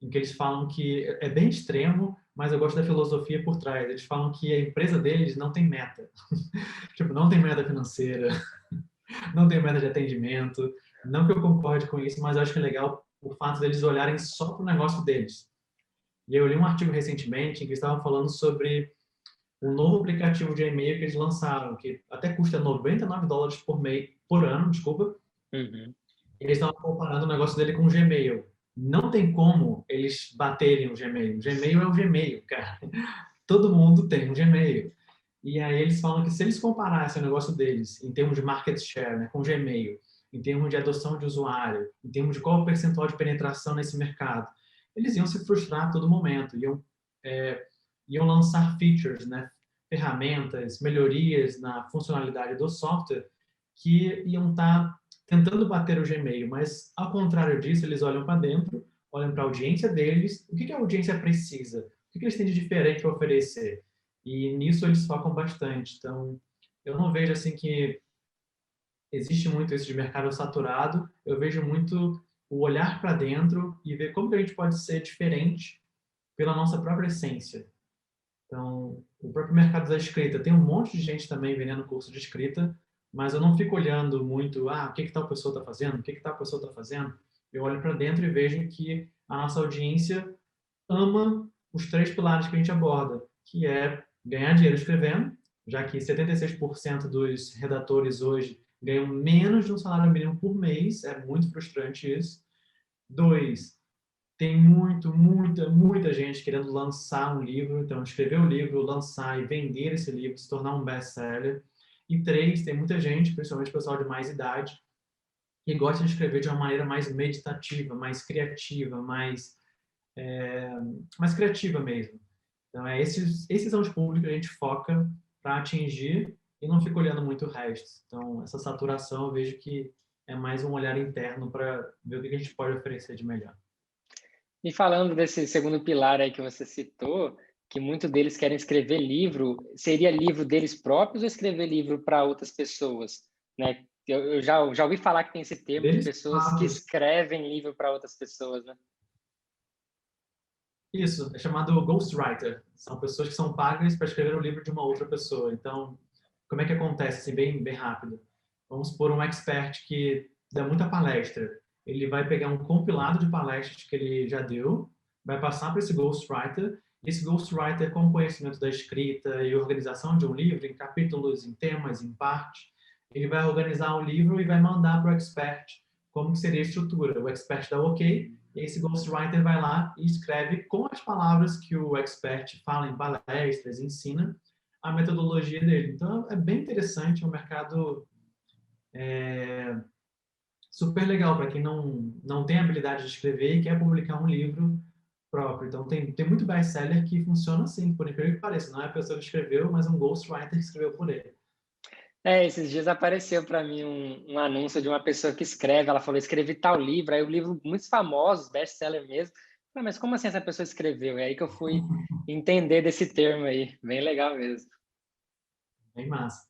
em que eles falam que é bem extremo, mas eu gosto da filosofia por trás. Eles falam que a empresa deles não tem meta. Tipo, não tem meta financeira, não tem meta de atendimento. Não que eu concorde com isso, mas eu acho que é legal o fato deles olharem só para o negócio deles. E eu li um artigo recentemente em que estavam falando sobre um novo aplicativo de e-mail que eles lançaram, que até custa $99 por ano, desculpa. Uhum. Eles estavam comparando o negócio dele com o Gmail. Não tem como eles baterem o Gmail. O Gmail é o Gmail, cara. Todo mundo tem um Gmail. E aí eles falam que se eles comparassem o negócio deles em termos de market share, né, com o Gmail, em termos de adoção de usuário, em termos de qual o percentual de penetração nesse mercado, eles iam se frustrar a todo momento, iam lançar features, né, ferramentas, melhorias na funcionalidade do software que iam estar tentando bater o Gmail, mas ao contrário disso, eles olham para dentro, olham para a audiência deles, o que a audiência precisa, o que eles têm de diferente para oferecer. E nisso eles focam bastante. Então, eu não vejo assim que existe muito isso de mercado saturado. Eu vejo muito o olhar para dentro e ver como que a gente pode ser diferente pela nossa própria essência. Então, o próprio mercado da escrita, tem um monte de gente também vendendo curso de escrita, mas eu não fico olhando muito, o que tal pessoa está fazendo, o que tal pessoa está fazendo. Eu olho para dentro e vejo que a nossa audiência ama os 3 pilares que a gente aborda, que é ganhar dinheiro escrevendo, já que 76% dos redatores hoje ganham menos de um salário mínimo por mês, é muito frustrante isso. 2, tem muita gente querendo lançar um livro, então escrever um livro, lançar e vender esse livro, se tornar um best-seller. E 3, tem muita gente, principalmente pessoal de mais idade, que gosta de escrever de uma maneira mais meditativa, mais criativa, mais criativa mesmo. Então, esses são os públicos que a gente foca para atingir e não fica olhando muito o resto. Então, essa saturação eu vejo que é mais um olhar interno para ver o que a gente pode oferecer de melhor. E falando desse segundo pilar aí que você citou, que muitos deles querem escrever livro, seria livro deles próprios ou escrever livro para outras pessoas, né? Eu já ouvi falar que tem esse termo de Deles pessoas que próprios. escrevem livro para outras pessoas, né? Isso, é chamado ghostwriter. São pessoas que são pagas para escrever o livro de uma outra pessoa. Então, como é que acontece, assim, bem rápido? Vamos supor um expert que dá muita palestra. Ele vai pegar um compilado de palestras que ele já deu, vai passar para esse ghostwriter, e esse ghostwriter, com conhecimento da escrita e organização de um livro, em capítulos, em temas, em partes, ele vai organizar o livro e vai mandar para o expert como que seria a estrutura. O expert dá ok, e esse ghostwriter vai lá e escreve com as palavras que o expert fala em palestras, ensina, a metodologia dele. Então, é bem interessante, é um mercado super legal para quem não tem habilidade de escrever e quer publicar um livro próprio. Então, tem muito best-seller que funciona assim, por incrível que pareça. Não é a pessoa que escreveu, mas um ghostwriter que escreveu por ele. Esses dias apareceu para mim um anúncio de uma pessoa que escreve, ela falou, escrevi tal livro, aí o livro muitos famosos, best-seller mesmo. Falei, mas como assim essa pessoa escreveu? É aí que eu fui entender desse termo aí, bem legal mesmo. Bem massa.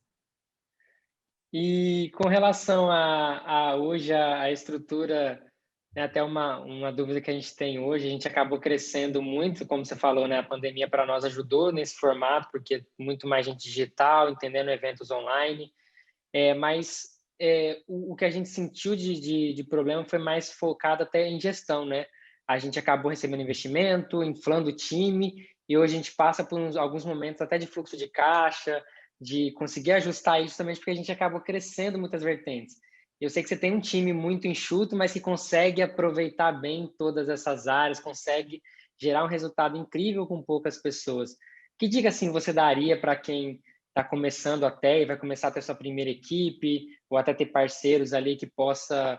E com relação a hoje a estrutura, né, até uma dúvida que a gente tem hoje, a gente acabou crescendo muito, como você falou, né, a pandemia para nós ajudou nesse formato, porque muito mais gente digital, entendendo eventos online, mas o que a gente sentiu de problema foi mais focado até em gestão, né? A gente acabou recebendo investimento, inflando o time, e hoje a gente passa por alguns momentos até de fluxo de caixa, de conseguir ajustar isso também, porque a gente acabou crescendo muitas vertentes. Eu sei que você tem um time muito enxuto, mas que consegue aproveitar bem todas essas áreas, consegue gerar um resultado incrível com poucas pessoas. Que dica assim você daria para quem está começando até e vai começar a ter sua primeira equipe, ou até ter parceiros ali que possa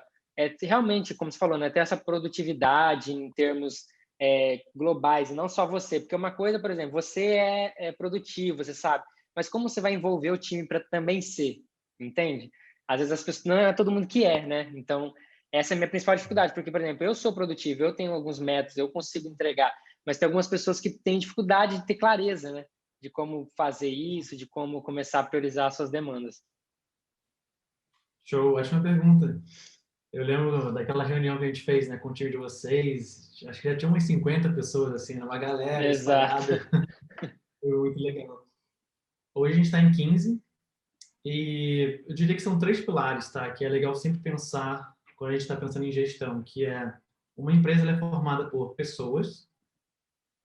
realmente, como você falou, né, ter essa produtividade em termos globais, e não só você, porque uma coisa, por exemplo, você é produtivo, você sabe, mas como você vai envolver o time para também ser, entende? Às vezes as pessoas, não é todo mundo que né? Então, essa é a minha principal dificuldade, porque, por exemplo, eu sou produtivo, eu tenho alguns métodos, eu consigo entregar, mas tem algumas pessoas que têm dificuldade de ter clareza, né? De como fazer isso, de como começar a priorizar as suas demandas. Show, ótima pergunta. Eu lembro daquela reunião que a gente fez, né, com o time de vocês. Acho que já tinha umas 50 pessoas, assim, uma galera Exato. espalhada. Foi muito legal. Hoje a gente está em 15 e eu diria que são três pilares, tá? Que é legal sempre pensar quando a gente está pensando em gestão, que é uma empresa ela é formada por pessoas,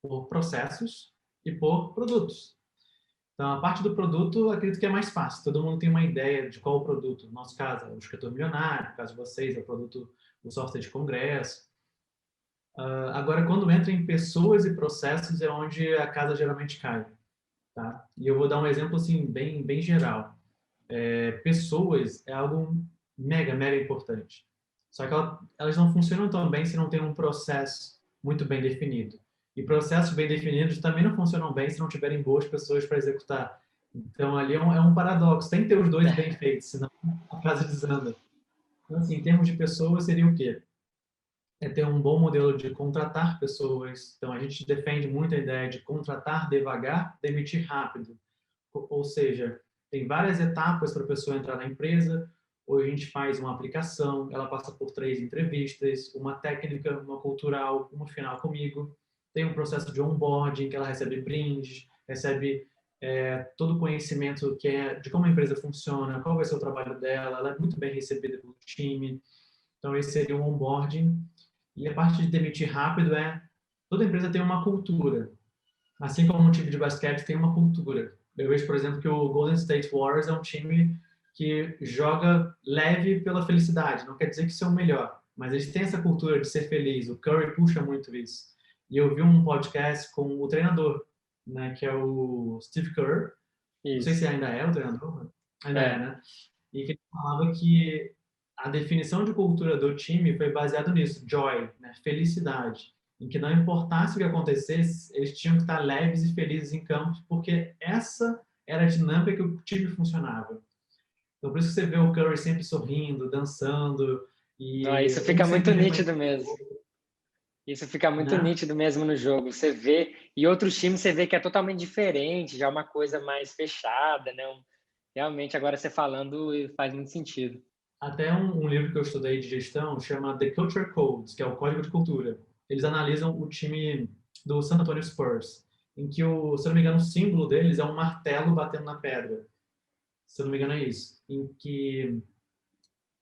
por processos e por produtos. Então, a parte do produto, eu acredito que é mais fácil. Todo mundo tem uma ideia de qual o produto. No nosso caso, é o escritor milionário. No caso de vocês, é o produto, o software de congresso. Agora, quando entra em pessoas e processos, é onde a casa geralmente cai. Tá? E eu vou dar um exemplo assim, bem geral. Pessoas é algo mega importante. Só que elas não funcionam tão bem se não tem um processo muito bem definido. E processos bem definidos também não funcionam bem se não tiverem boas pessoas para executar. Então, ali é um paradoxo. Tem que ter os dois bem feitos, senão a casa desanda. Então, assim, em termos de pessoas, seria o quê? É ter um bom modelo de contratar pessoas. Então, a gente defende muito a ideia de contratar devagar, demitir rápido. Ou seja, tem várias etapas para a pessoa entrar na empresa. Hoje a gente faz uma aplicação, ela passa por 3 entrevistas, uma técnica, uma cultural, uma final comigo. Tem um processo de onboarding, que ela recebe brindes, recebe todo o conhecimento que é de como a empresa funciona, qual vai ser o trabalho dela, ela é muito bem recebida pelo time. Então, esse seria um onboarding. E a parte de demitir rápido toda empresa tem uma cultura. Assim como um time de basquete tem uma cultura. Eu vejo, por exemplo, que o Golden State Warriors é um time que joga leve pela felicidade. Não quer dizer que isso é o melhor, mas eles têm essa cultura de ser feliz. O Curry puxa muito isso. E eu vi um podcast com o treinador, né, que é o Steve Kerr. Não sei se Isso. ainda é o treinador. Ainda é, É. né? E que ele falava que a definição de cultura do time foi baseado nisso, joy, né? Felicidade, em que não importasse o que acontecesse, eles tinham que estar leves e felizes em campo, porque essa era a dinâmica que o time funcionava. Então, por isso que você vê o Curry sempre sorrindo, dançando, Não, e isso um fica muito sempre nítido reconhecendo o mesmo. outro, Isso fica muito né? nítido mesmo no jogo. Você vê, e outros times você vê que é totalmente diferente, já é uma coisa mais fechada, né? Realmente, agora você falando, faz muito sentido. Até um livro que eu estudei de gestão chama The Culture Codes, que é o Código de Cultura. Eles analisam o time do San Antonio Spurs, em que, se eu não me engano, o símbolo deles é um martelo batendo na pedra. Se eu não me engano, é isso. Em que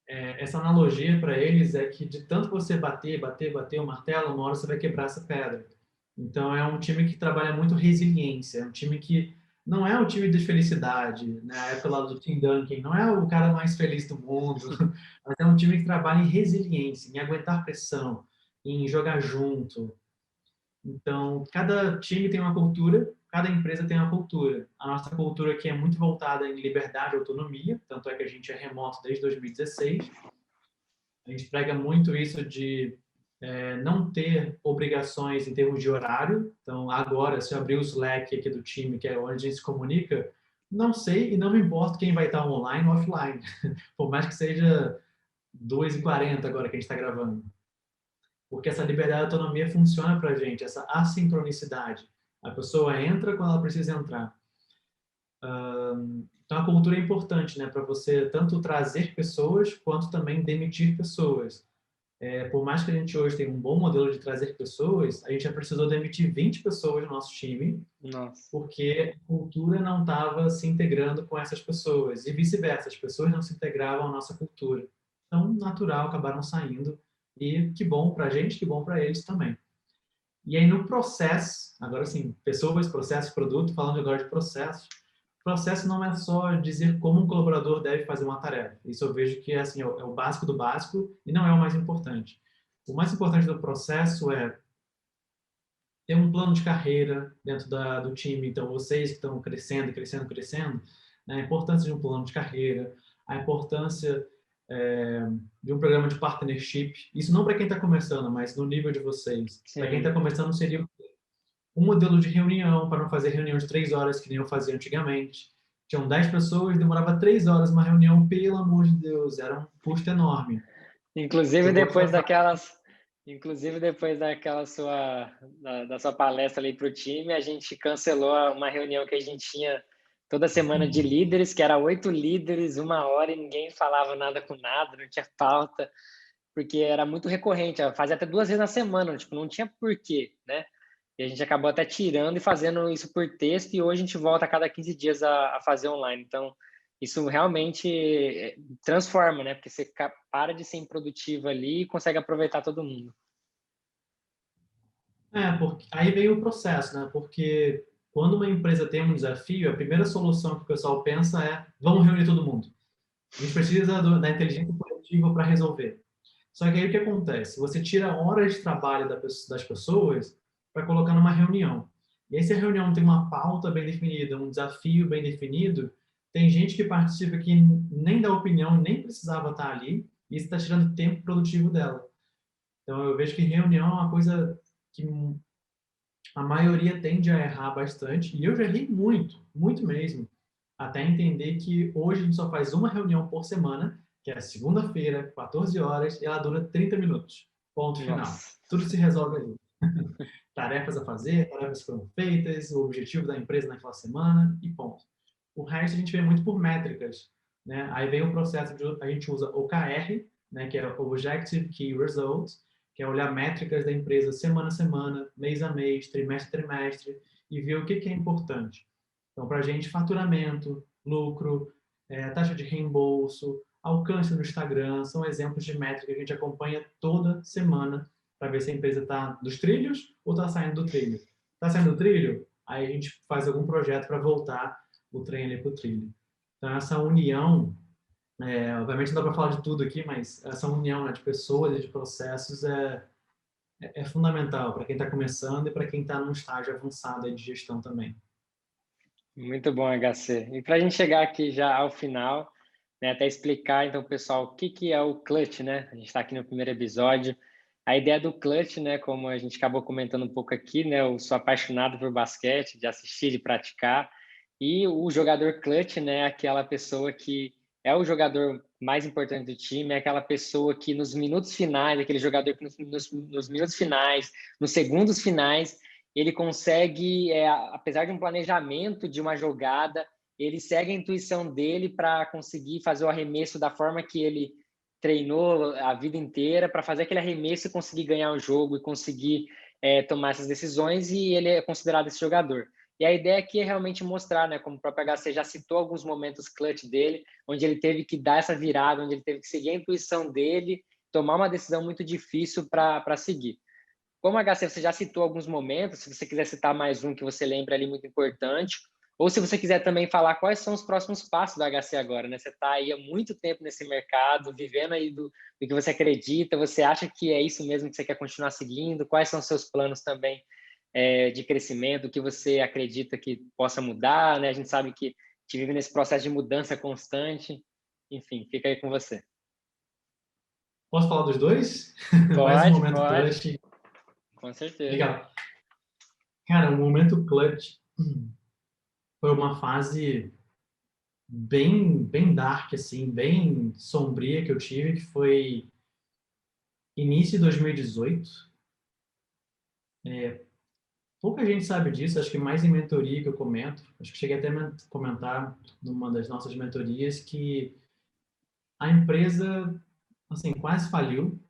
essa analogia para eles é que de tanto você bater o martelo, uma hora você vai quebrar essa pedra. Então é um time que trabalha muito resiliência, é um time que não é o time de felicidade, né? A época lá do Tim Duncan, não é o cara mais feliz do mundo, mas é um time que trabalha em resiliência, em aguentar pressão, em jogar junto. Então, cada time tem uma cultura, cada empresa tem uma cultura. A nossa cultura aqui é muito voltada em liberdade e autonomia, tanto é que a gente é remoto desde 2016. A gente prega muito isso de não ter obrigações em termos de horário. Então, agora, se eu abrir o Slack aqui do time, que é onde a gente se comunica, não sei e não me importo quem vai estar online ou offline, por mais que seja 2h40 agora que a gente está gravando. Porque essa liberdade e autonomia funciona para a gente, essa assincronicidade. A pessoa entra quando ela precisa entrar. Então, a cultura é importante, né, para você tanto trazer pessoas quanto também demitir pessoas. Por mais que a gente hoje tenha um bom modelo de trazer pessoas, a gente já precisou demitir 20 pessoas no nosso time, Nossa. porque a cultura não estava se integrando com essas pessoas, e vice-versa, as pessoas não se integravam à nossa cultura. Então, natural, acabaram saindo, e que bom para a gente, que bom para eles também. E aí, no processo, agora sim, pessoas, processos, produto, falando agora de processo, processo não é só dizer como um colaborador deve fazer uma tarefa. Isso eu vejo que assim, é o básico do básico e não é o mais importante. O mais importante do processo é ter um plano de carreira dentro do time. Então, vocês que estão crescendo, crescendo, crescendo, né, a importância de um plano de carreira, a importância de um programa de partnership. Isso não para quem está começando, mas no nível de vocês. Para quem está Sim. começando, seria um modelo de reunião, para não fazer reunião de 3 horas, que nem eu fazia antigamente. Tinham 10 pessoas, demorava 3 horas uma reunião, pelo amor de Deus, era um custo enorme. Inclusive Jogou tudo depois atrás. daquelas, inclusive depois daquela sua da sua palestra ali para o time, a gente cancelou uma reunião que a gente tinha toda semana de líderes, que era 8 líderes, 1 hora, e ninguém falava nada com nada, não tinha pauta, porque era muito recorrente, fazia até 2 vezes na semana, tipo, não tinha porquê, né? E a gente acabou até tirando e fazendo isso por texto, e hoje a gente volta a cada 15 dias a fazer online. Então, isso realmente transforma, né? Porque você para de ser improdutivo ali e consegue aproveitar todo mundo. Porque, aí vem o processo, né? Porque quando uma empresa tem um desafio, a primeira solução que o pessoal pensa é: vamos reunir todo mundo. A gente precisa da inteligência coletiva para resolver. Só que aí o que acontece? Você tira horas de trabalho das pessoas para colocar numa reunião. E aí, se a reunião tem uma pauta bem definida, um desafio bem definido, tem gente que participa que nem dá opinião, nem precisava estar ali, e isso está tirando tempo produtivo dela. Então, eu vejo que reunião é uma coisa que a maioria tende a errar bastante, e eu já errei muito, muito mesmo, até entender que hoje a gente só faz uma reunião por semana, que é segunda-feira, 14 horas, e ela dura 30 minutos. Ponto final. Nossa. Tudo se resolve ali. Tarefas a fazer, tarefas que foram feitas, o objetivo da empresa naquela semana e ponto. O resto a gente vê muito por métricas, né? Aí vem o processo de a gente usa OKR, né, que é Objective Key Results, que é olhar métricas da empresa semana a semana, mês a mês, trimestre a trimestre e ver o que é importante. Então, para a gente, faturamento, lucro, taxa de reembolso, alcance no Instagram, são exemplos de métricas que a gente acompanha toda semana para ver se a empresa está dos trilhos ou está saindo do trilho. Está saindo do trilho? Aí a gente faz algum projeto para voltar o trem ali para o trilho. Então, essa união, obviamente não dá para falar de tudo aqui, mas essa união, né, de pessoas e de processos é fundamental para quem está começando e para quem está num estágio avançado de gestão também. Muito bom, HC. E para a gente chegar aqui já ao final, né, até explicar, então, pessoal, o que é o Clutch, né? A gente está aqui no primeiro episódio. A ideia do Clutch, né, como a gente acabou comentando um pouco aqui, né, eu sou apaixonado por basquete, de assistir, de praticar, e o jogador Clutch, né, é aquela pessoa que é o jogador mais importante do time, é aquela pessoa que nos minutos finais, aquele jogador que nos minutos finais, nos segundos finais, ele consegue, apesar de um planejamento de uma jogada, ele segue a intuição dele para conseguir fazer o arremesso da forma que ele treinou a vida inteira para fazer aquele arremesso e conseguir ganhar o jogo e conseguir tomar essas decisões, e ele é considerado esse jogador. E a ideia aqui é realmente mostrar, né, como o próprio HC já citou alguns momentos clutch dele, onde ele teve que dar essa virada, onde ele teve que seguir a intuição dele, tomar uma decisão muito difícil para seguir. Como HC, você já citou alguns momentos, se você quiser citar mais um que você lembra ali muito importante, ou se você quiser também falar quais são os próximos passos do HC agora, né? Você está aí há muito tempo nesse mercado, vivendo aí do que você acredita, você acha que é isso mesmo que você quer continuar seguindo? Quais são os seus planos também de crescimento, o que você acredita que possa mudar, né? A gente sabe que a gente vive nesse processo de mudança constante. Enfim, fica aí com você. Posso falar dos dois? Mais um Pode, momento pode, clutch. com certeza. Legal. Cara, o momento clutch foi uma fase bem dark, assim, bem sombria que eu tive, que foi início de 2018. Pouca gente sabe disso, acho que mais em mentoria que eu comento. Acho que cheguei até a comentar numa das nossas mentorias que a empresa, assim, quase faliu.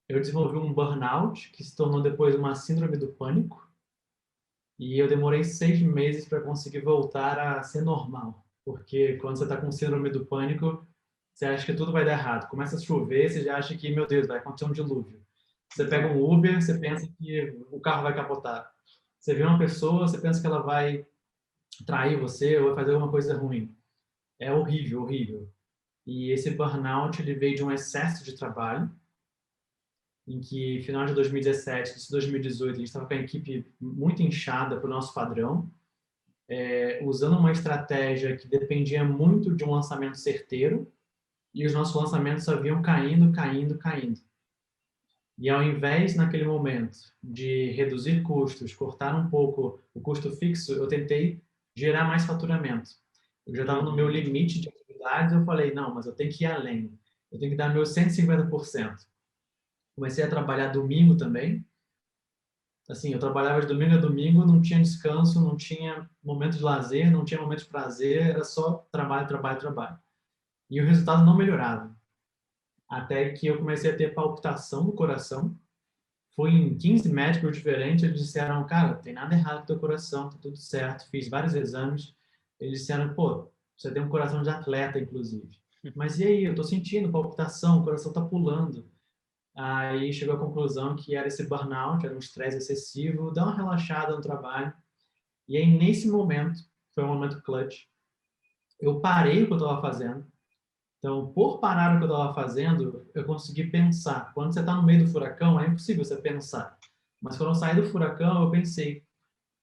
eu desenvolvi um burnout, que se tornou depois uma síndrome do pânico, e eu demorei 6 meses para conseguir voltar a ser normal. Porque quando você está com síndrome do pânico, você acha que tudo vai dar errado. Começa a chover, você já acha que, meu Deus, vai acontecer um dilúvio. Você pega É. um Uber, você pensa que o carro vai capotar. Você vê uma pessoa, você pensa que ela vai trair você ou vai fazer alguma coisa ruim. É horrível, horrível. E esse burnout ele veio de um excesso de trabalho, em que final de 2017, início de 2018, a gente estava com a equipe muito inchada para o nosso padrão, usando uma estratégia que dependia muito de um lançamento certeiro, e os nossos lançamentos só vinham caindo, caindo, caindo. E ao invés, naquele momento, de reduzir custos, cortar um pouco o custo fixo, eu tentei gerar mais faturamento. Eu já estava no meu Uhum. limite de atividades, eu falei, não, mas eu tenho que ir além. Eu tenho que dar meus 150%. Comecei a trabalhar domingo também. Assim, eu trabalhava de domingo a domingo, não tinha descanso, não tinha momento de lazer, não tinha momento de prazer, era só trabalho, trabalho, trabalho. E o resultado não melhorava. Até que eu comecei a ter palpitação no coração. Fui em 15 médicos diferentes, eles disseram, cara, tem nada errado com teu coração, tá tudo certo. Fiz vários exames. Eles disseram, pô, você tem um coração de atleta, inclusive. Mas e aí? Eu tô sentindo palpitação, o coração tá pulando. Aí chegou à conclusão que era esse burnout, era um estresse excessivo, dá uma relaxada no trabalho. E aí, nesse momento, foi um momento clutch, eu parei o que eu estava fazendo. Então, por parar o que eu estava fazendo, eu consegui pensar. Quando você está no meio do furacão, é impossível você pensar. Mas quando eu saí do furacão, eu pensei,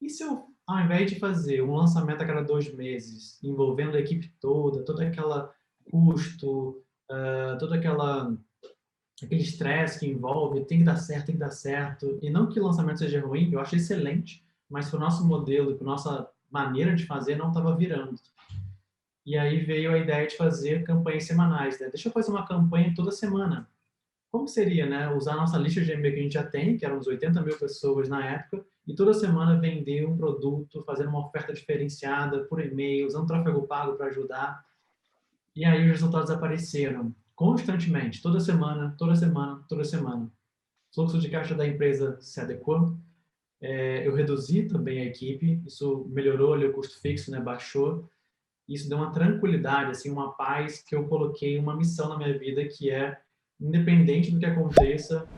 e se eu, ao invés de fazer um lançamento a cada 2 meses, envolvendo a equipe toda, todo aquele custo, todo aquele estresse que envolve, tem que dar certo, tem que dar certo. E não que o lançamento seja ruim, eu acho excelente, mas para o nosso modelo, para a nossa maneira de fazer, não estava virando. E aí veio a ideia de fazer campanhas semanais, né? Deixa eu fazer uma campanha toda semana. Como seria, né? Usar a nossa lista de e-mail que a gente já tem, que eram uns 80 mil pessoas na época, e toda semana vender um produto, fazendo uma oferta diferenciada por e-mail, usando tráfego pago para ajudar. E aí os resultados apareceram constantemente, toda semana, toda semana, toda semana. O fluxo de caixa da empresa se adequou. Eu reduzi também a equipe, isso melhorou ali o custo fixo, né? Baixou. Isso deu uma tranquilidade, assim, uma paz que eu coloquei uma missão na minha vida que é, independente do que aconteça,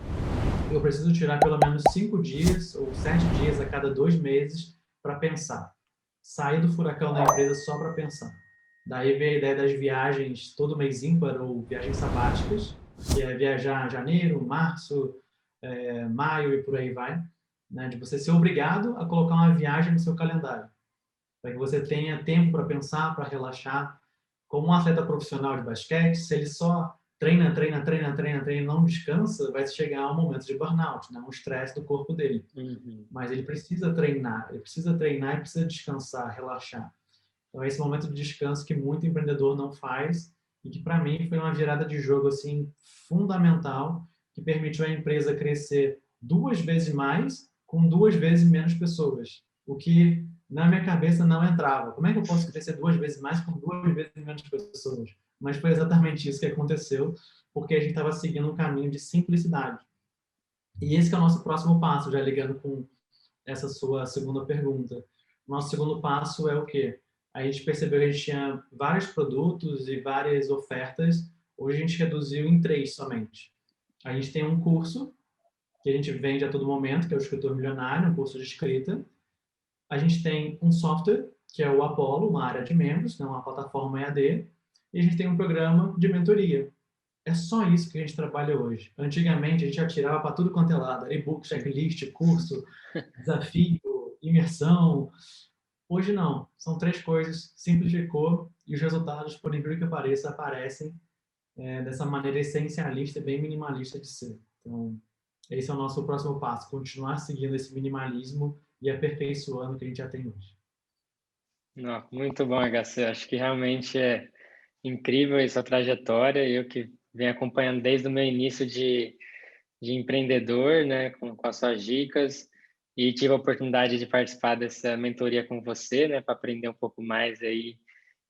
eu preciso tirar pelo menos 5 dias ou 7 dias a cada 2 meses para pensar. Sair do furacão da empresa só para pensar. Daí veio a ideia das viagens todo mês ímpar ou viagens sabáticas, que é viajar em janeiro, março, maio e por aí vai, né? De você ser obrigado a colocar uma viagem no seu calendário para que você tenha tempo para pensar, para relaxar. Como um atleta profissional de basquete, se ele só treina, treina, treina, treina, treina, não descansa, vai chegar a um momento de burnout, né? Um estresse do corpo dele. Uhum. Mas ele precisa treinar e precisa descansar, relaxar. Então, é esse momento de descanso que muito empreendedor não faz e que, para mim, foi uma virada de jogo assim fundamental, que permitiu à empresa crescer 2 vezes mais com 2 vezes menos pessoas. O que, na minha cabeça, não entrava. Como é que eu posso crescer 2 vezes mais com 2 vezes menos pessoas? Mas foi exatamente isso que aconteceu, porque a gente estava seguindo um caminho de simplicidade. E esse que é o nosso próximo passo, já ligando com essa sua segunda pergunta. Nosso segundo passo é o quê? A gente percebeu que a gente tinha vários produtos e várias ofertas. Hoje a gente reduziu em 3 somente. A gente tem um curso que a gente vende a todo momento, que é o Escritor Milionário, um curso de escrita. A gente tem um software, que é o Apollo, uma área de membros, né, uma plataforma EAD. E a gente tem um programa de mentoria. É só isso que a gente trabalha hoje. Antigamente, a gente atirava para tudo quanto é lado. E-book, checklist, curso, desafio, imersão. Hoje não. São 3 coisas, simplificou e os resultados, por incrível que pareça, aparecem dessa maneira essencialista e bem minimalista de ser. Então, esse é o nosso próximo passo, continuar seguindo esse minimalismo e aperfeiçoando o que a gente já tem hoje. Não, muito bom, HC. Acho que realmente é incrível essa trajetória. Eu que venho acompanhando desde o meu início de empreendedor, né, com as suas dicas, e tive a oportunidade de participar dessa mentoria com você, né, para aprender um pouco mais aí.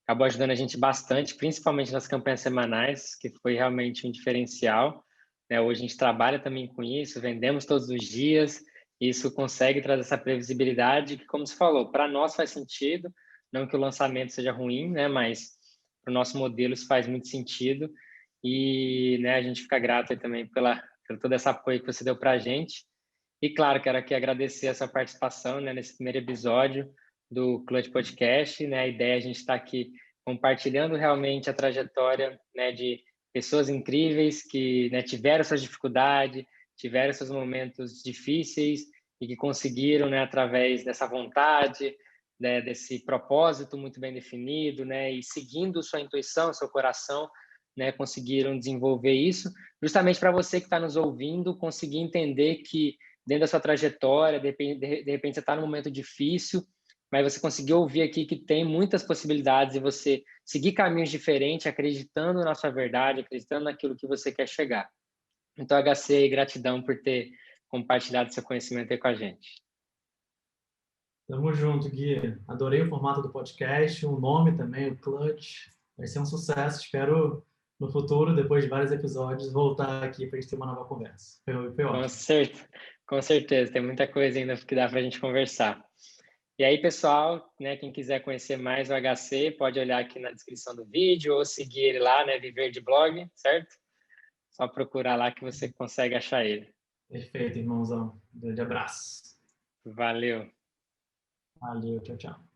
Acabou ajudando a gente bastante, principalmente nas campanhas semanais, que foi realmente um diferencial. né? Hoje a gente trabalha também com isso, vendemos todos os dias, isso consegue trazer essa previsibilidade que, como você falou, para nós faz sentido, não que o lançamento seja ruim, né? Mas para o nosso modelo isso faz muito sentido e, né, a gente fica grato aí também por todo esse apoio que você deu para a gente. E, claro, quero aqui agradecer a sua participação, né, nesse primeiro episódio do Clutch Podcast, né? A ideia é a gente estar aqui compartilhando realmente a trajetória, né, de pessoas incríveis que, né, tiveram suas dificuldades, tiveram seus momentos difíceis e que conseguiram, né, através dessa vontade, né, desse propósito muito bem definido, né, e seguindo sua intuição, seu coração, né, conseguiram desenvolver isso, justamente para você que está nos ouvindo conseguir entender que dentro da sua trajetória, de repente você está num momento difícil, mas você conseguiu ouvir aqui que tem muitas possibilidades e você seguir caminhos diferentes, acreditando na sua verdade, acreditando naquilo que você quer chegar. Então, HC, gratidão por ter compartilhado seu conhecimento aí com a gente. Tamo junto, Gui. Adorei o formato do podcast, o nome também, o Clutch. Vai ser um sucesso. Espero no futuro, depois de vários episódios, voltar aqui para a gente ter uma nova conversa. Foi Com ótimo. certeza, com certeza, tem muita coisa ainda que dá para a gente conversar. E aí, pessoal, né, quem quiser conhecer mais o HC, pode olhar aqui na descrição do vídeo ou seguir ele lá, né, Viver de Blog, certo? Só procurar lá que você consegue achar ele. Perfeito, irmãozão. Um grande abraço. Valeu! Valeu, tchau, tchau.